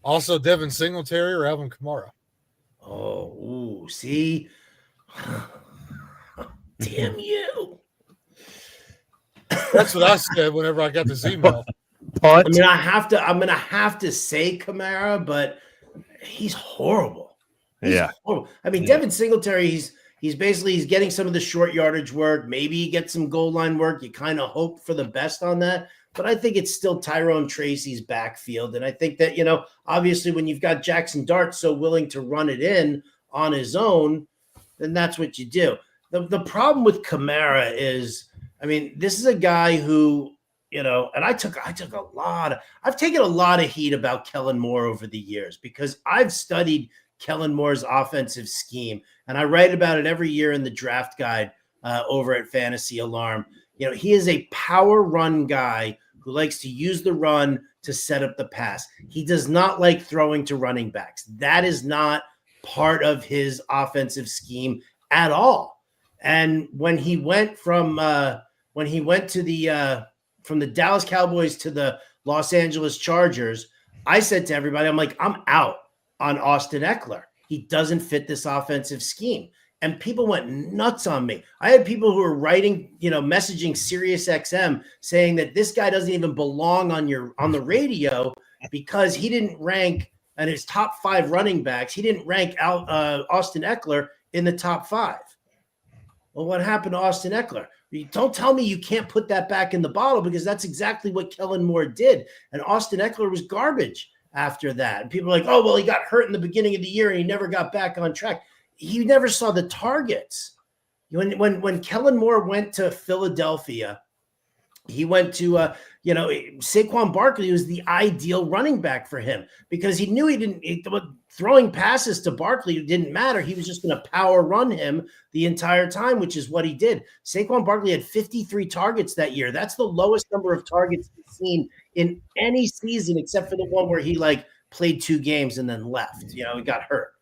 Also, Devin Singletary or Alvin Kamara. Oh, see? Damn you. That's what I said whenever I got this email. Punt. I mean, I'm gonna have to say Kamara, but he's horrible. He's horrible. I mean, Devin Singletary, he's getting some of the short yardage work. Maybe he gets some goal line work. You kind of hope for the best on that. But I think it's still Tyrone Tracy's backfield. And I think that, obviously when you've got Jackson Dart so willing to run it in on his own, then that's what you do. The problem with Kamara is, I mean, this is a guy who, and I've taken a lot of heat about Kellen Moore over the years because I've studied Kellen Moore's offensive scheme, and I write about it every year in the draft guide over at Fantasy Alarm. He is a power run guy who likes to use the run to set up the pass. He does not like throwing to running backs. That is not part of his offensive scheme at all. And when he went from the Dallas Cowboys to the Los Angeles Chargers, I said to everybody, I'm like, I'm out on Austin Eckler. He doesn't fit this offensive scheme. And people went nuts on me. I had people who were writing, messaging SiriusXM saying that this guy doesn't even belong on the radio because he didn't rank in his top 5 running backs. He didn't rank out Austin Eckler in the top 5. Well, what happened to Austin Eckler? Don't tell me you can't put that back in the bottle because that's exactly what Kellen Moore did. And Austin Eckler was garbage after that. And people are like, oh, well, he got hurt in the beginning of the year and he never got back on track. He never saw the targets. When Kellen Moore went to Philadelphia, he went to, Saquon Barkley was the ideal running back for him because he knew throwing passes to Barkley didn't matter. He was just going to power run him the entire time, which is what he did. Saquon Barkley had 53 targets that year. That's the lowest number of targets we've seen in any season except for the one where he played 2 games and then left. He got hurt,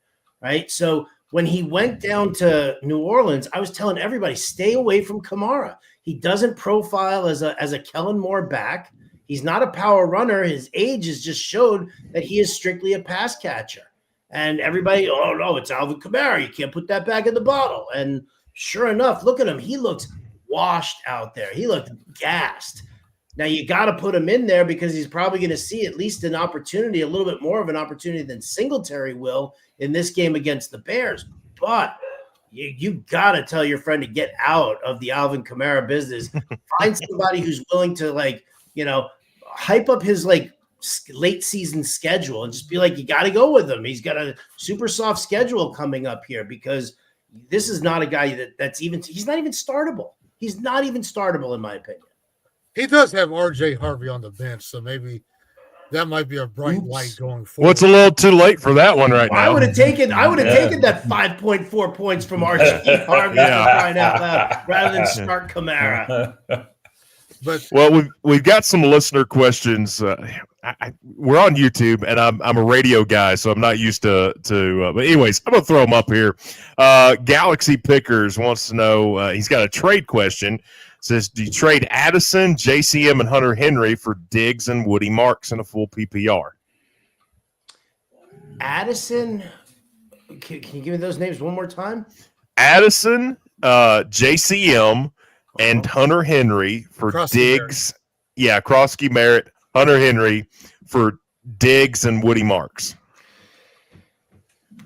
right? So when he went down to New Orleans, I was telling everybody, stay away from Kamara. He doesn't profile as a Kellen Moore back. He's not a power runner. His age has just showed that he is strictly a pass catcher. And everybody, oh, no, it's Alvin Kamara. You can't put that back in the bottle. And sure enough, look at him. He looks washed out there. He looked gassed. Now, you got to put him in there because he's probably going to see at least an opportunity, a little bit more of an opportunity than Singletary will in this game against the Bears. But you got to tell your friend to get out of the Alvin Kamara business. Find somebody who's willing to, hype up his, late season schedule and just be like, you got to go with him. He's got a super soft schedule coming up here because this is not a guy he's not even startable. He's not even startable, in my opinion. He does have RJ Harvey on the bench, so maybe that might be a bright light going forward. Well, it's a little too late for that one right now. I would have taken that 5.4 points from RJ Harvey crying out loud rather than start Kamara. Well, we've got some listener questions. We're on YouTube, and I'm a radio guy, so I'm not used to. But anyways, I'm gonna throw them up here. Galaxy Pickers wants to know. He's got a trade question. Says, do you trade Addison, JCM, and Hunter Henry for Diggs and Woody Marks in a full PPR? Addison, can you give me those names one more time? Addison, JCM, and Hunter Henry for Krosky Diggs. Yeah, Krosky Merritt, Hunter Henry for Diggs and Woody Marks.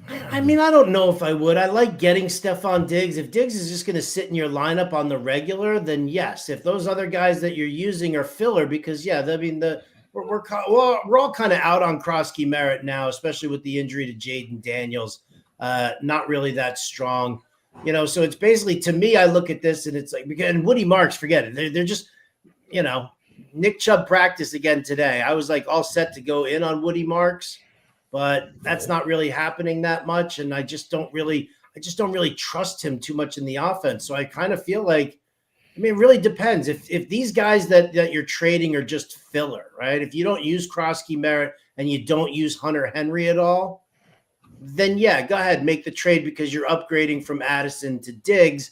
I mean, I don't know if I would. I like getting Stephon Diggs. If Diggs is just going to sit in your lineup on the regular, then yes. If those other guys that you're using are filler, because I mean we're all kind of out on Krosky Merritt now, especially with the injury to Jaden Daniels. Not really that strong, So it's basically, to me, I look at this and it's like, and Woody Marks, forget it. They're just, Nick Chubb practiced again today. I was like all set to go in on Woody Marks, but that's not really happening that much. And I just don't really trust him too much in the offense. So I kind of feel like, I mean, it really depends. If these guys that you're trading are just filler, right? If you don't use Krosky Merritt and you don't use Hunter Henry at all, then go ahead, make the trade because you're upgrading from Addison to Diggs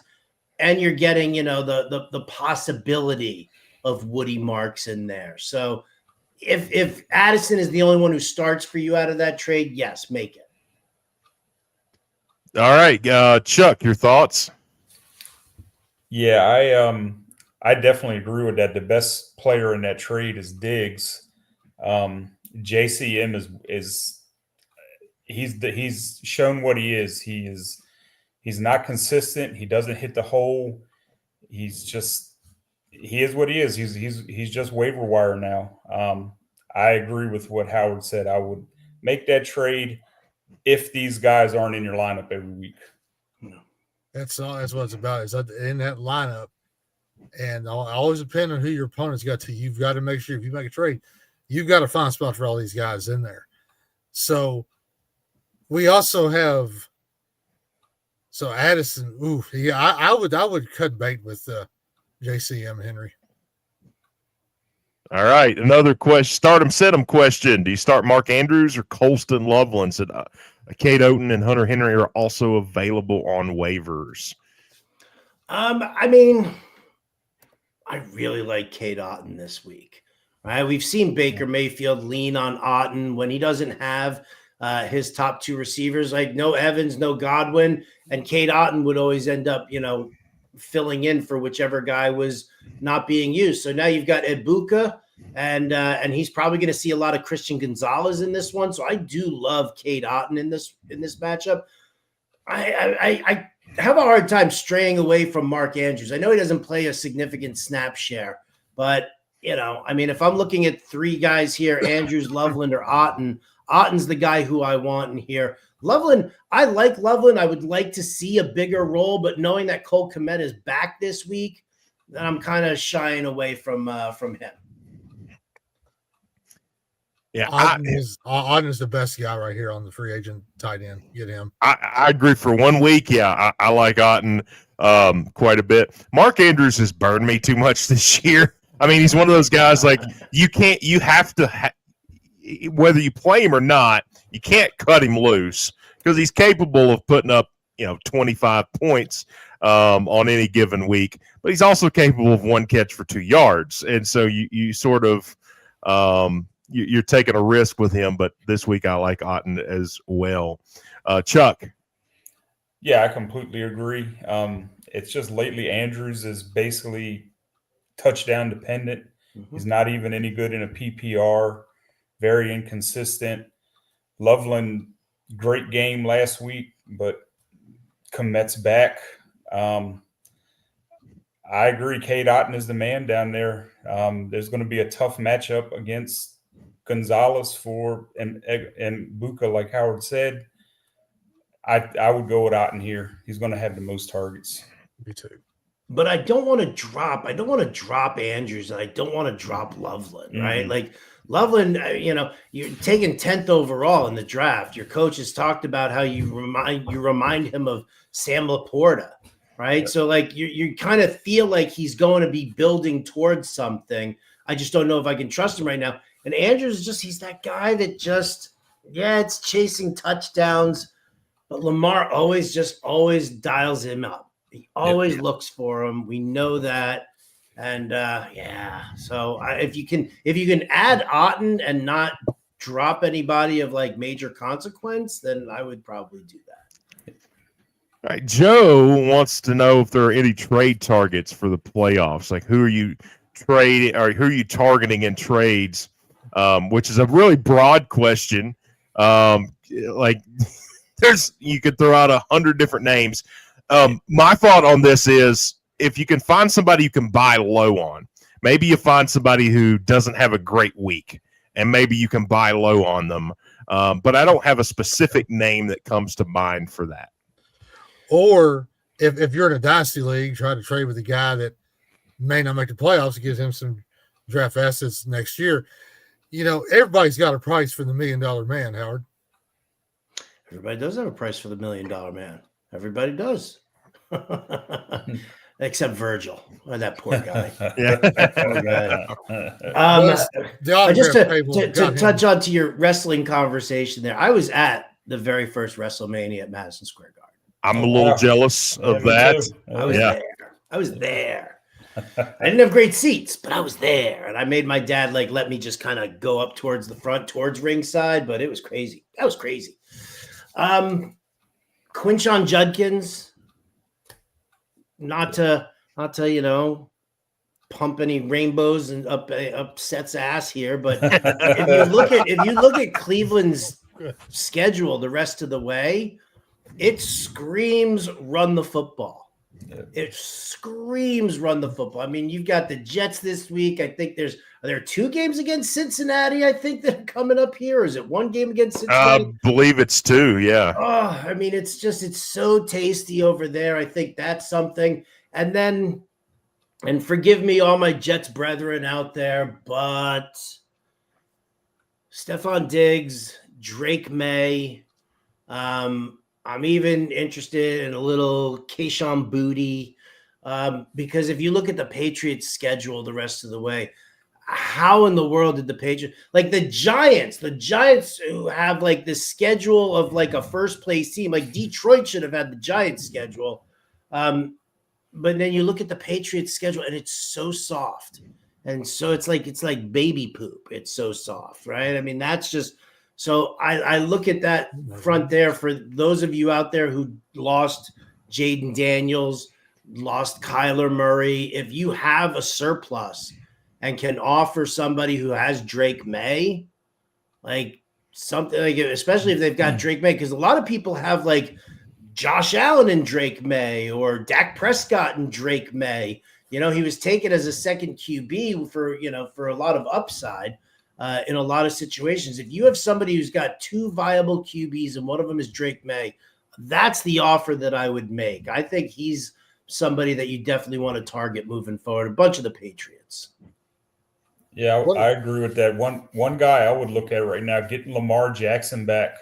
and you're getting, the possibility of Woody Marks in there. So if Addison is the only one who starts for you out of that trade, yes, make it. All right, Chuck, your thoughts? Yeah, I definitely agree with that. The best player in that trade is Diggs. JCM he's shown what he is. He's not consistent. He doesn't hit the hole. He is what he is. He's just waiver wire now. I agree with what Howard said. I would make that trade if these guys aren't in your lineup every week. That's what it's about. Is in that lineup, and always depend on who your opponent's got to. You've got to make sure if you make a trade, you've got to find a spot for all these guys in there. So we also have Addison. Ooh, yeah, I would cut bait with JCM Henry. All right, another question. Start 'em, sit 'em question. Do you start Mark Andrews or Colston Loveland? Said Cade Otton and Hunter Henry are also available on waivers. I mean, I really like Cade Otton this week. Right? We've seen Baker Mayfield lean on Otton when he doesn't have his top two receivers, like no Evans, no Godwin, and Cade Otton would always end up, filling in for whichever guy was not being used. So now you've got Ibuka, and he's probably going to see a lot of Christian Gonzalez in this one. So I do love Cade Otton in this matchup. I have a hard time straying away from Mark Andrews. I know he doesn't play a significant snap share, but I mean, if I'm looking at three guys here, Andrews, Loveland, or Otton, Otton's the guy who I want in here. Loveland, I like Loveland. I would like to see a bigger role, but knowing that Cole Kmet is back this week, then I'm kind of shying away from him. Yeah, Otton is the best guy right here on the free agent tight end. Get him. I agree. For 1 week, I like Otton quite a bit. Mark Andrews has burned me too much this year. I mean, he's one of those guys like you have to whether you play him or not, you can't cut him loose because he's capable of putting up 25 points on any given week. But he's also capable of 1 catch for 2 yards, and so you sort of you're taking a risk with him. But this week I like Otton as well. Chuck. Yeah, I completely agree. It's just lately Andrews is basically touchdown dependent. Mm-hmm. He's not even any good in a PPR. Very inconsistent. Loveland, great game last week, but Kmet's back. I agree. Cade Otton is the man down there. There's going to be a tough matchup against Gonzalez and Buka, like Howard said. I would go with Otton here. He's going to have the most targets. Me too. But I don't want to drop Andrews, and I don't want to drop Loveland, right? Mm-hmm. Like Loveland, you're taking 10th overall in the draft. Your coach has talked about how you remind him of Sam Laporta, right? So like you kind of feel like he's going to be building towards something. I just don't know if I can trust him right now. And Andrews he's that guy that it's chasing touchdowns, but Lamar always dials him up. He always looks for him. We know that. And so if you can add Otton and not drop anybody of like major consequence, then I would probably do that. All right, Joe wants to know if there are any trade targets for the playoffs. Like who are you trading or who are you targeting in trades? Which is a really broad question. Like you could throw out 100 different names. My thought on this is if you can find somebody you can buy low on, maybe you find somebody who doesn't have a great week, and maybe you can buy low on them. But I don't have a specific name that comes to mind for that. Or if you're in a dynasty league, try to trade with a guy that may not make the playoffs. It gives him some draft assets next year. You know, everybody's got a price for the $1 million man, Howard. Everybody does have a price for the $1 million man. Everybody does. Except Virgil, or that poor guy. Yeah. Poor guy. Just to touch on to your wrestling conversation there, I was at the very first WrestleMania at Madison Square Garden. I'm a little jealous of that. I was there. I didn't have great seats, but I was there. And I made my dad let me just kind of go up towards the front, towards ringside, but it was crazy. That was crazy. Quinshon Judkins, not to pump any rainbows and upsets ass here, but if you look at Cleveland's schedule the rest of the way, it screams run the football. It screams run the football. I mean, you've got the Jets this week. I think are there 2 games against Cincinnati, I think, that are coming up here? Or is it 1 game against Cincinnati? I believe it's 2, yeah. Oh, I mean, it's so tasty over there. I think that's something. And then, and forgive me, all my Jets brethren out there, but Stephon Diggs, Drake May, I'm even interested in a little Kayshon Boutte, because if you look at the Patriots' schedule the rest of the way, how in the world did the Patriots, like the Giants who have this schedule of a first place team, like Detroit should have had the Giants schedule. But then you look at the Patriots schedule and it's so soft. And so it's like baby poop. It's so soft, right? I mean, that's just, so I look at that front there for those of you out there who lost Jaden Daniels, lost Kyler Murray. If you have a surplus and can offer somebody who has Drake May, something especially if they've got Drake May, because a lot of people have Josh Allen and Drake May or Dak Prescott and Drake May. You know, he was taken as a second QB for a lot of upside. In a lot of situations, if you have somebody who's got 2 viable QBs and one of them is Drake May, that's the offer that I would make. I think he's somebody that you definitely want to target moving forward. A bunch of the Patriots. Yeah, I agree with that. One guy I would look at right now, getting Lamar Jackson back,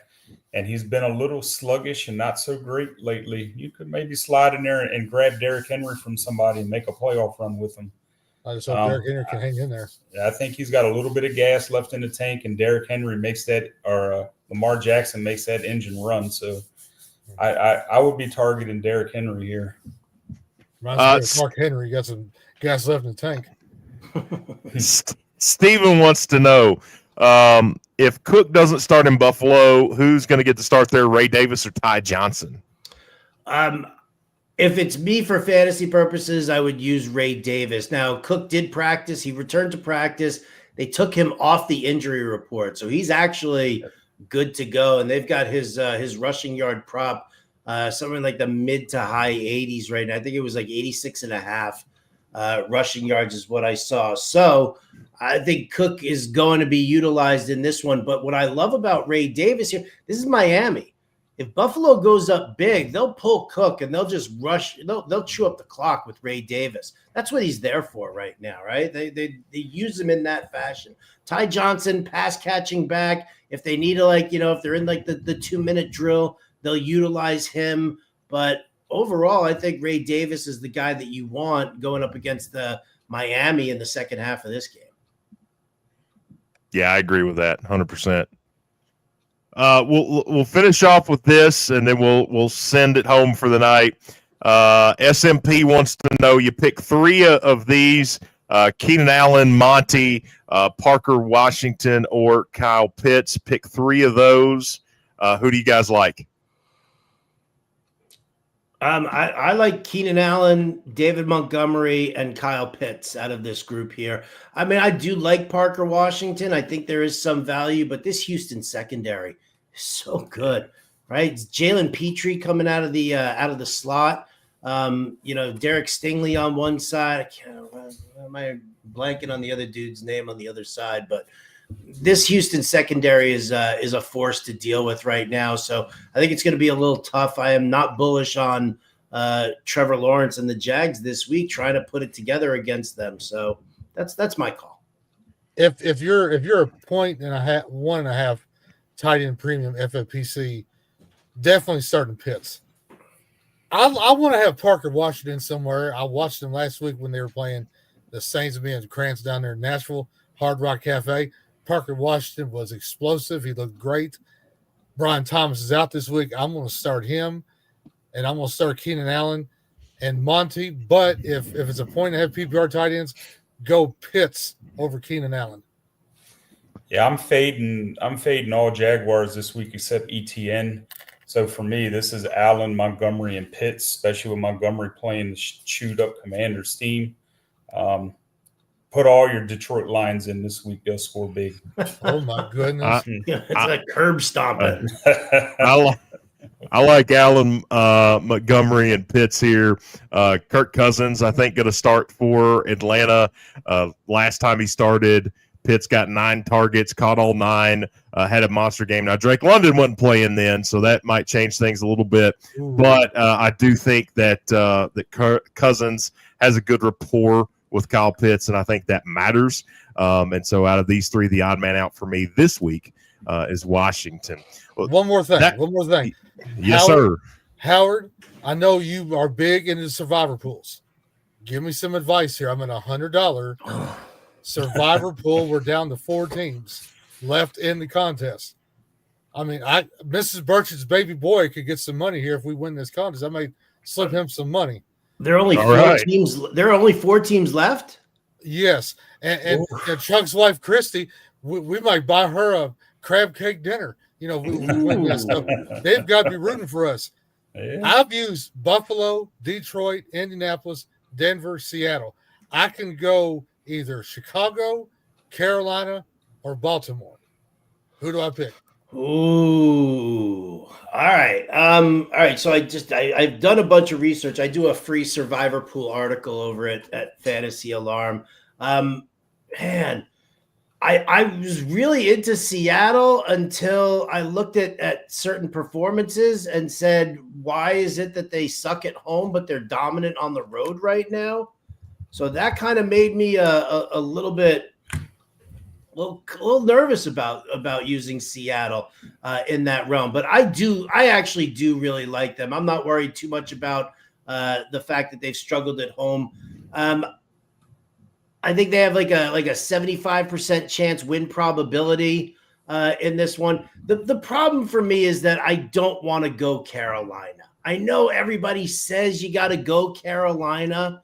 and he's been a little sluggish and not so great lately. You could maybe slide in there and grab Derrick Henry from somebody and make a playoff run with him. I just hope Derrick Henry can hang in there. I think he's got a little bit of gas left in the tank, and Derrick Henry makes that, or Lamar Jackson makes that engine run. So I would be targeting Derrick Henry here. Mark Henry got some gas left in the tank. Steven wants to know if Cook doesn't start in Buffalo, who's going to get to start there, Ray Davis or Ty Johnson? If it's me for fantasy purposes, I would use Ray Davis. Now, Cook did practice. He returned to practice. They took him off the injury report. So he's actually good to go. And they've got his rushing yard prop somewhere in the mid to high 80s right now. I think it was 86.5 rushing yards is what I saw. So I think Cook is going to be utilized in this one. But what I love about Ray Davis here, this is Miami. If Buffalo goes up big, they'll pull Cook and they'll just rush. They'll chew up the clock with Ray Davis. That's what he's there for right now, right? They use him in that fashion. Ty Johnson, pass catching back. If they need to, if they're in the 2-minute drill, they'll utilize him. But overall, I think Ray Davis is the guy that you want going up against the Miami in the second half of this game. Yeah, I agree with that 100%. We'll finish off with this, and then we'll send it home for the night. SMP wants to know, you pick 3 of these: Keenan Allen, Monty, Parker Washington, or Kyle Pitts. Pick 3 of those. Who do you guys like? I like Keenan Allen, David Montgomery, and Kyle Pitts out of this group here. I mean, I do like Parker Washington. I think there is some value, but this Houston secondary is so good. right? It's Jalen Petrie coming out of the slot. Derek Stingley on one side. Am I blanking on the other dude's name on the other side? But this Houston secondary is a force to deal with right now. So I think it's going to be a little tough. I am not bullish on Trevor Lawrence and the Jags this week, trying to put it together against them. So that's my call. If you're a 1.5 tight end premium FFPC, definitely starting Pitts. I want to have Parker Washington somewhere. I watched them last week when they were playing the Saints and Krantz down there in Nashville, Hard Rock Cafe. Parker Washington was explosive. He looked great. Brian Thomas is out this week. I'm going to start him, and I'm going to start Keenan Allen and Monty. But if it's a 1.5 PPR tight ends, go Pitts over Keenan Allen. Yeah, I'm fading all Jaguars this week except ETN. So for me, this is Allen, Montgomery, and Pitts, especially with Montgomery playing the chewed up Commanders team. Put all your Detroit Lions in this week; they'll score big. Oh my goodness! It's like curb stomping. I like Allen, Montgomery, and Pitts here. Kirk Cousins, I think, going to start for Atlanta. Last time he started, Pitts got 9 targets, caught all 9, had a monster game. Now, Drake London wasn't playing then, so that might change things a little bit. Ooh. But I do think that Cousins has a good rapport with Kyle Pitts, and I think that matters. And so out of these 3, the odd man out for me this week is Washington. One more thing. Yes, sir. Howard, I know you are big into survivor pools. Give me some advice here. I'm in $100 survivor pool. We're down to 4 teams left in the contest. I mean, Mrs. Burchett's baby boy could get some money here if we win this contest. I may slip him some money. There are only 4 teams. There are only 4 teams left. Yes, and Chuck's wife Christy, we might buy her a crab cake dinner. We win that stuff. They've got to be rooting for us. Yeah. I've used Buffalo, Detroit, Indianapolis, Denver, Seattle. I can go either Chicago, Carolina, or Baltimore. Who do I pick? Ooh. All right. All right. So I've done a bunch of research. I do a free survivor pool article over at Fantasy Alarm. Man, I was really into Seattle until I looked at certain performances and said, why is it that they suck at home, but they're dominant on the road right now? So that kind of made me a little nervous about using Seattle in that realm. But I actually do really like them. I'm not worried too much about the fact that they've struggled at home. I think they have like a 75% chance win probability in this one. The problem for me is that I don't want to go Carolina. I know everybody says you got to go Carolina,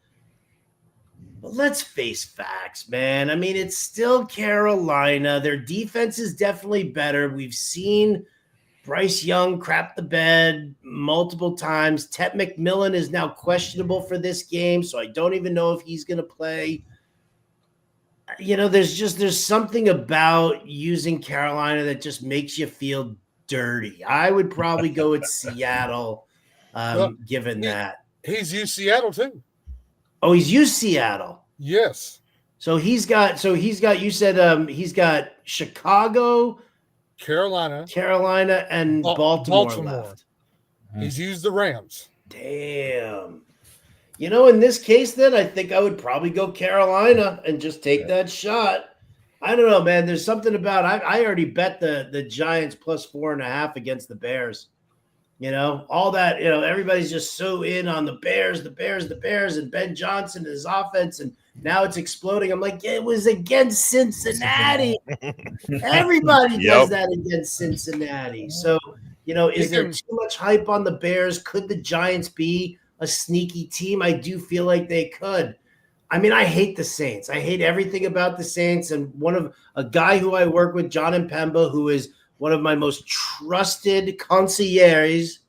but let's face facts, man. I mean, it's still Carolina. Their defense is definitely better. We've seen Bryce Young crap the bed multiple times. Ted McMillan is now questionable for this game, so I don't even know if he's going to play. There's something about using Carolina that just makes you feel dirty. I would probably go with Seattle, given that. He's used Seattle too. Oh, he's used Seattle. Yes. So he's got you said he's got Chicago, Carolina, and Baltimore left. He's used the Rams. Damn. In this case, then I think I would probably go Carolina and just take that shot. I don't know, man. There's something about I already bet the Giants plus 4.5 against the Bears. All that. Everybody's just so in on the Bears, and Ben Johnson and his offense, and now it's exploding. I'm like, it was against Cincinnati. Everybody does that against Cincinnati. So is there too much hype on the Bears? Could the Giants be a sneaky team? I do feel like they could. I mean, I hate the Saints. I hate everything about the Saints. And a guy who I work with, John Impemba, who is one of my most trusted concierges,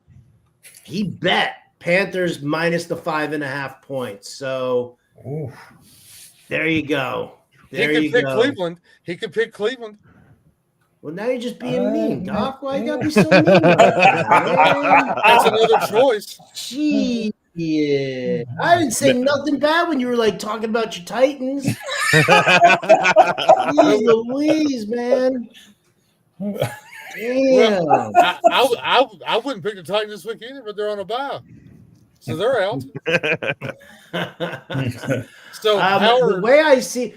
he bet Panthers minus the 5.5 points. So there you go. He could pick Cleveland. Well, now you're just being mean, Doc. Why you gotta be so mean like that, man? That's another choice. Gee, yeah. I didn't say nothing bad when you were like talking about your Titans. Jeez Louise, man. Damn. Well, I wouldn't pick the Titans this week either, but they're on a bye, so they're out. So the way I see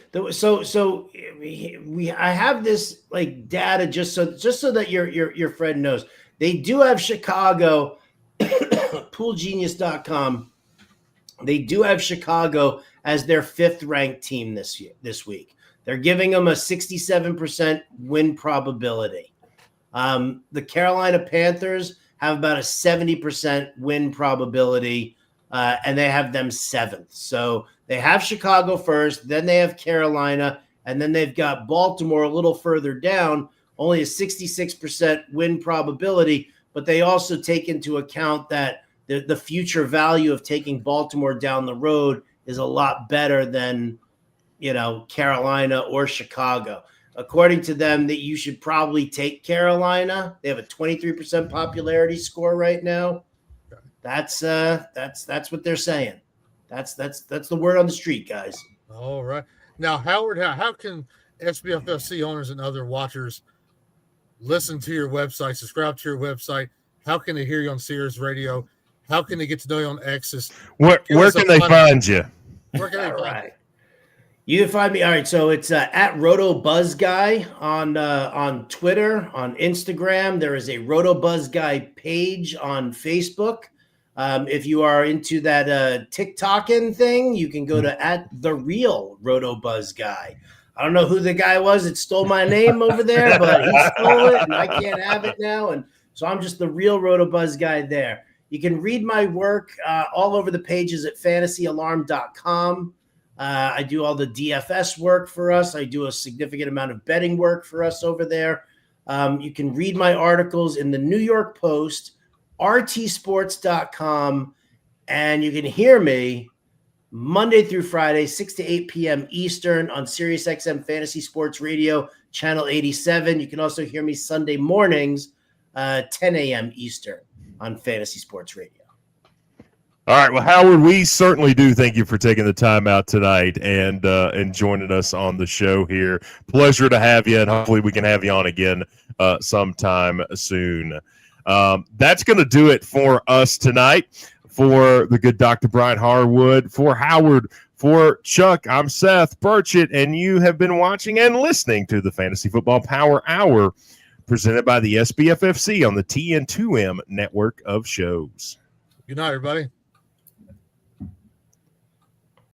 I have this like data just so that your friend knows. They do have Chicago poolgenius.com. They do have Chicago as their 5th ranked team this week. They're giving them a 67% win probability. The Carolina Panthers have about a 70% win probability, and they have them 7th. So they have Chicago first, then they have Carolina, and then they've got Baltimore a little further down, only a 66% win probability, but they also take into account that the future value of taking Baltimore down the road is a lot better than, Carolina or Chicago. According to them, that you should probably take Carolina. They have a 23% popularity score right now. That's what they're saying. That's the word on the street, guys. All right. Now, Howard, how can SBFFC owners and other watchers listen to your website, subscribe to your website? How can they hear you on Sirius Radio? How can they get to know you on X's? Where can they find you? Where can they All find right. You can find me. All right. So it's at RotoBuzzGuy on Twitter, on Instagram. There is a RotoBuzzGuy page on Facebook. If you are into that TikToking thing, you can go to at the real RotoBuzzGuy. I don't know who the guy was that stole my name over there, but he stole it and I can't have it now. And so I'm just the real RotoBuzzGuy there. You can read my work all over the pages at fantasyalarm.com. I do all the DFS work for us. I do a significant amount of betting work for us over there. You can read my articles in the New York Post, rtsports.com, and you can hear me Monday through Friday, 6 to 8 p.m. Eastern on SiriusXM Fantasy Sports Radio, Channel 87. You can also hear me Sunday mornings, 10 a.m. Eastern on Fantasy Sports Radio. All right. Well, Howard, we certainly do thank you for taking the time out tonight and joining us on the show here. Pleasure to have you, and hopefully we can have you on again sometime soon. That's going to do it for us tonight. For the good Dr. Brian Harwood, for Howard, for Chuck, I'm Seth Burchett, and you have been watching and listening to the Fantasy Football Power Hour presented by the SBFFC on the TN2M network of shows. Good night, everybody.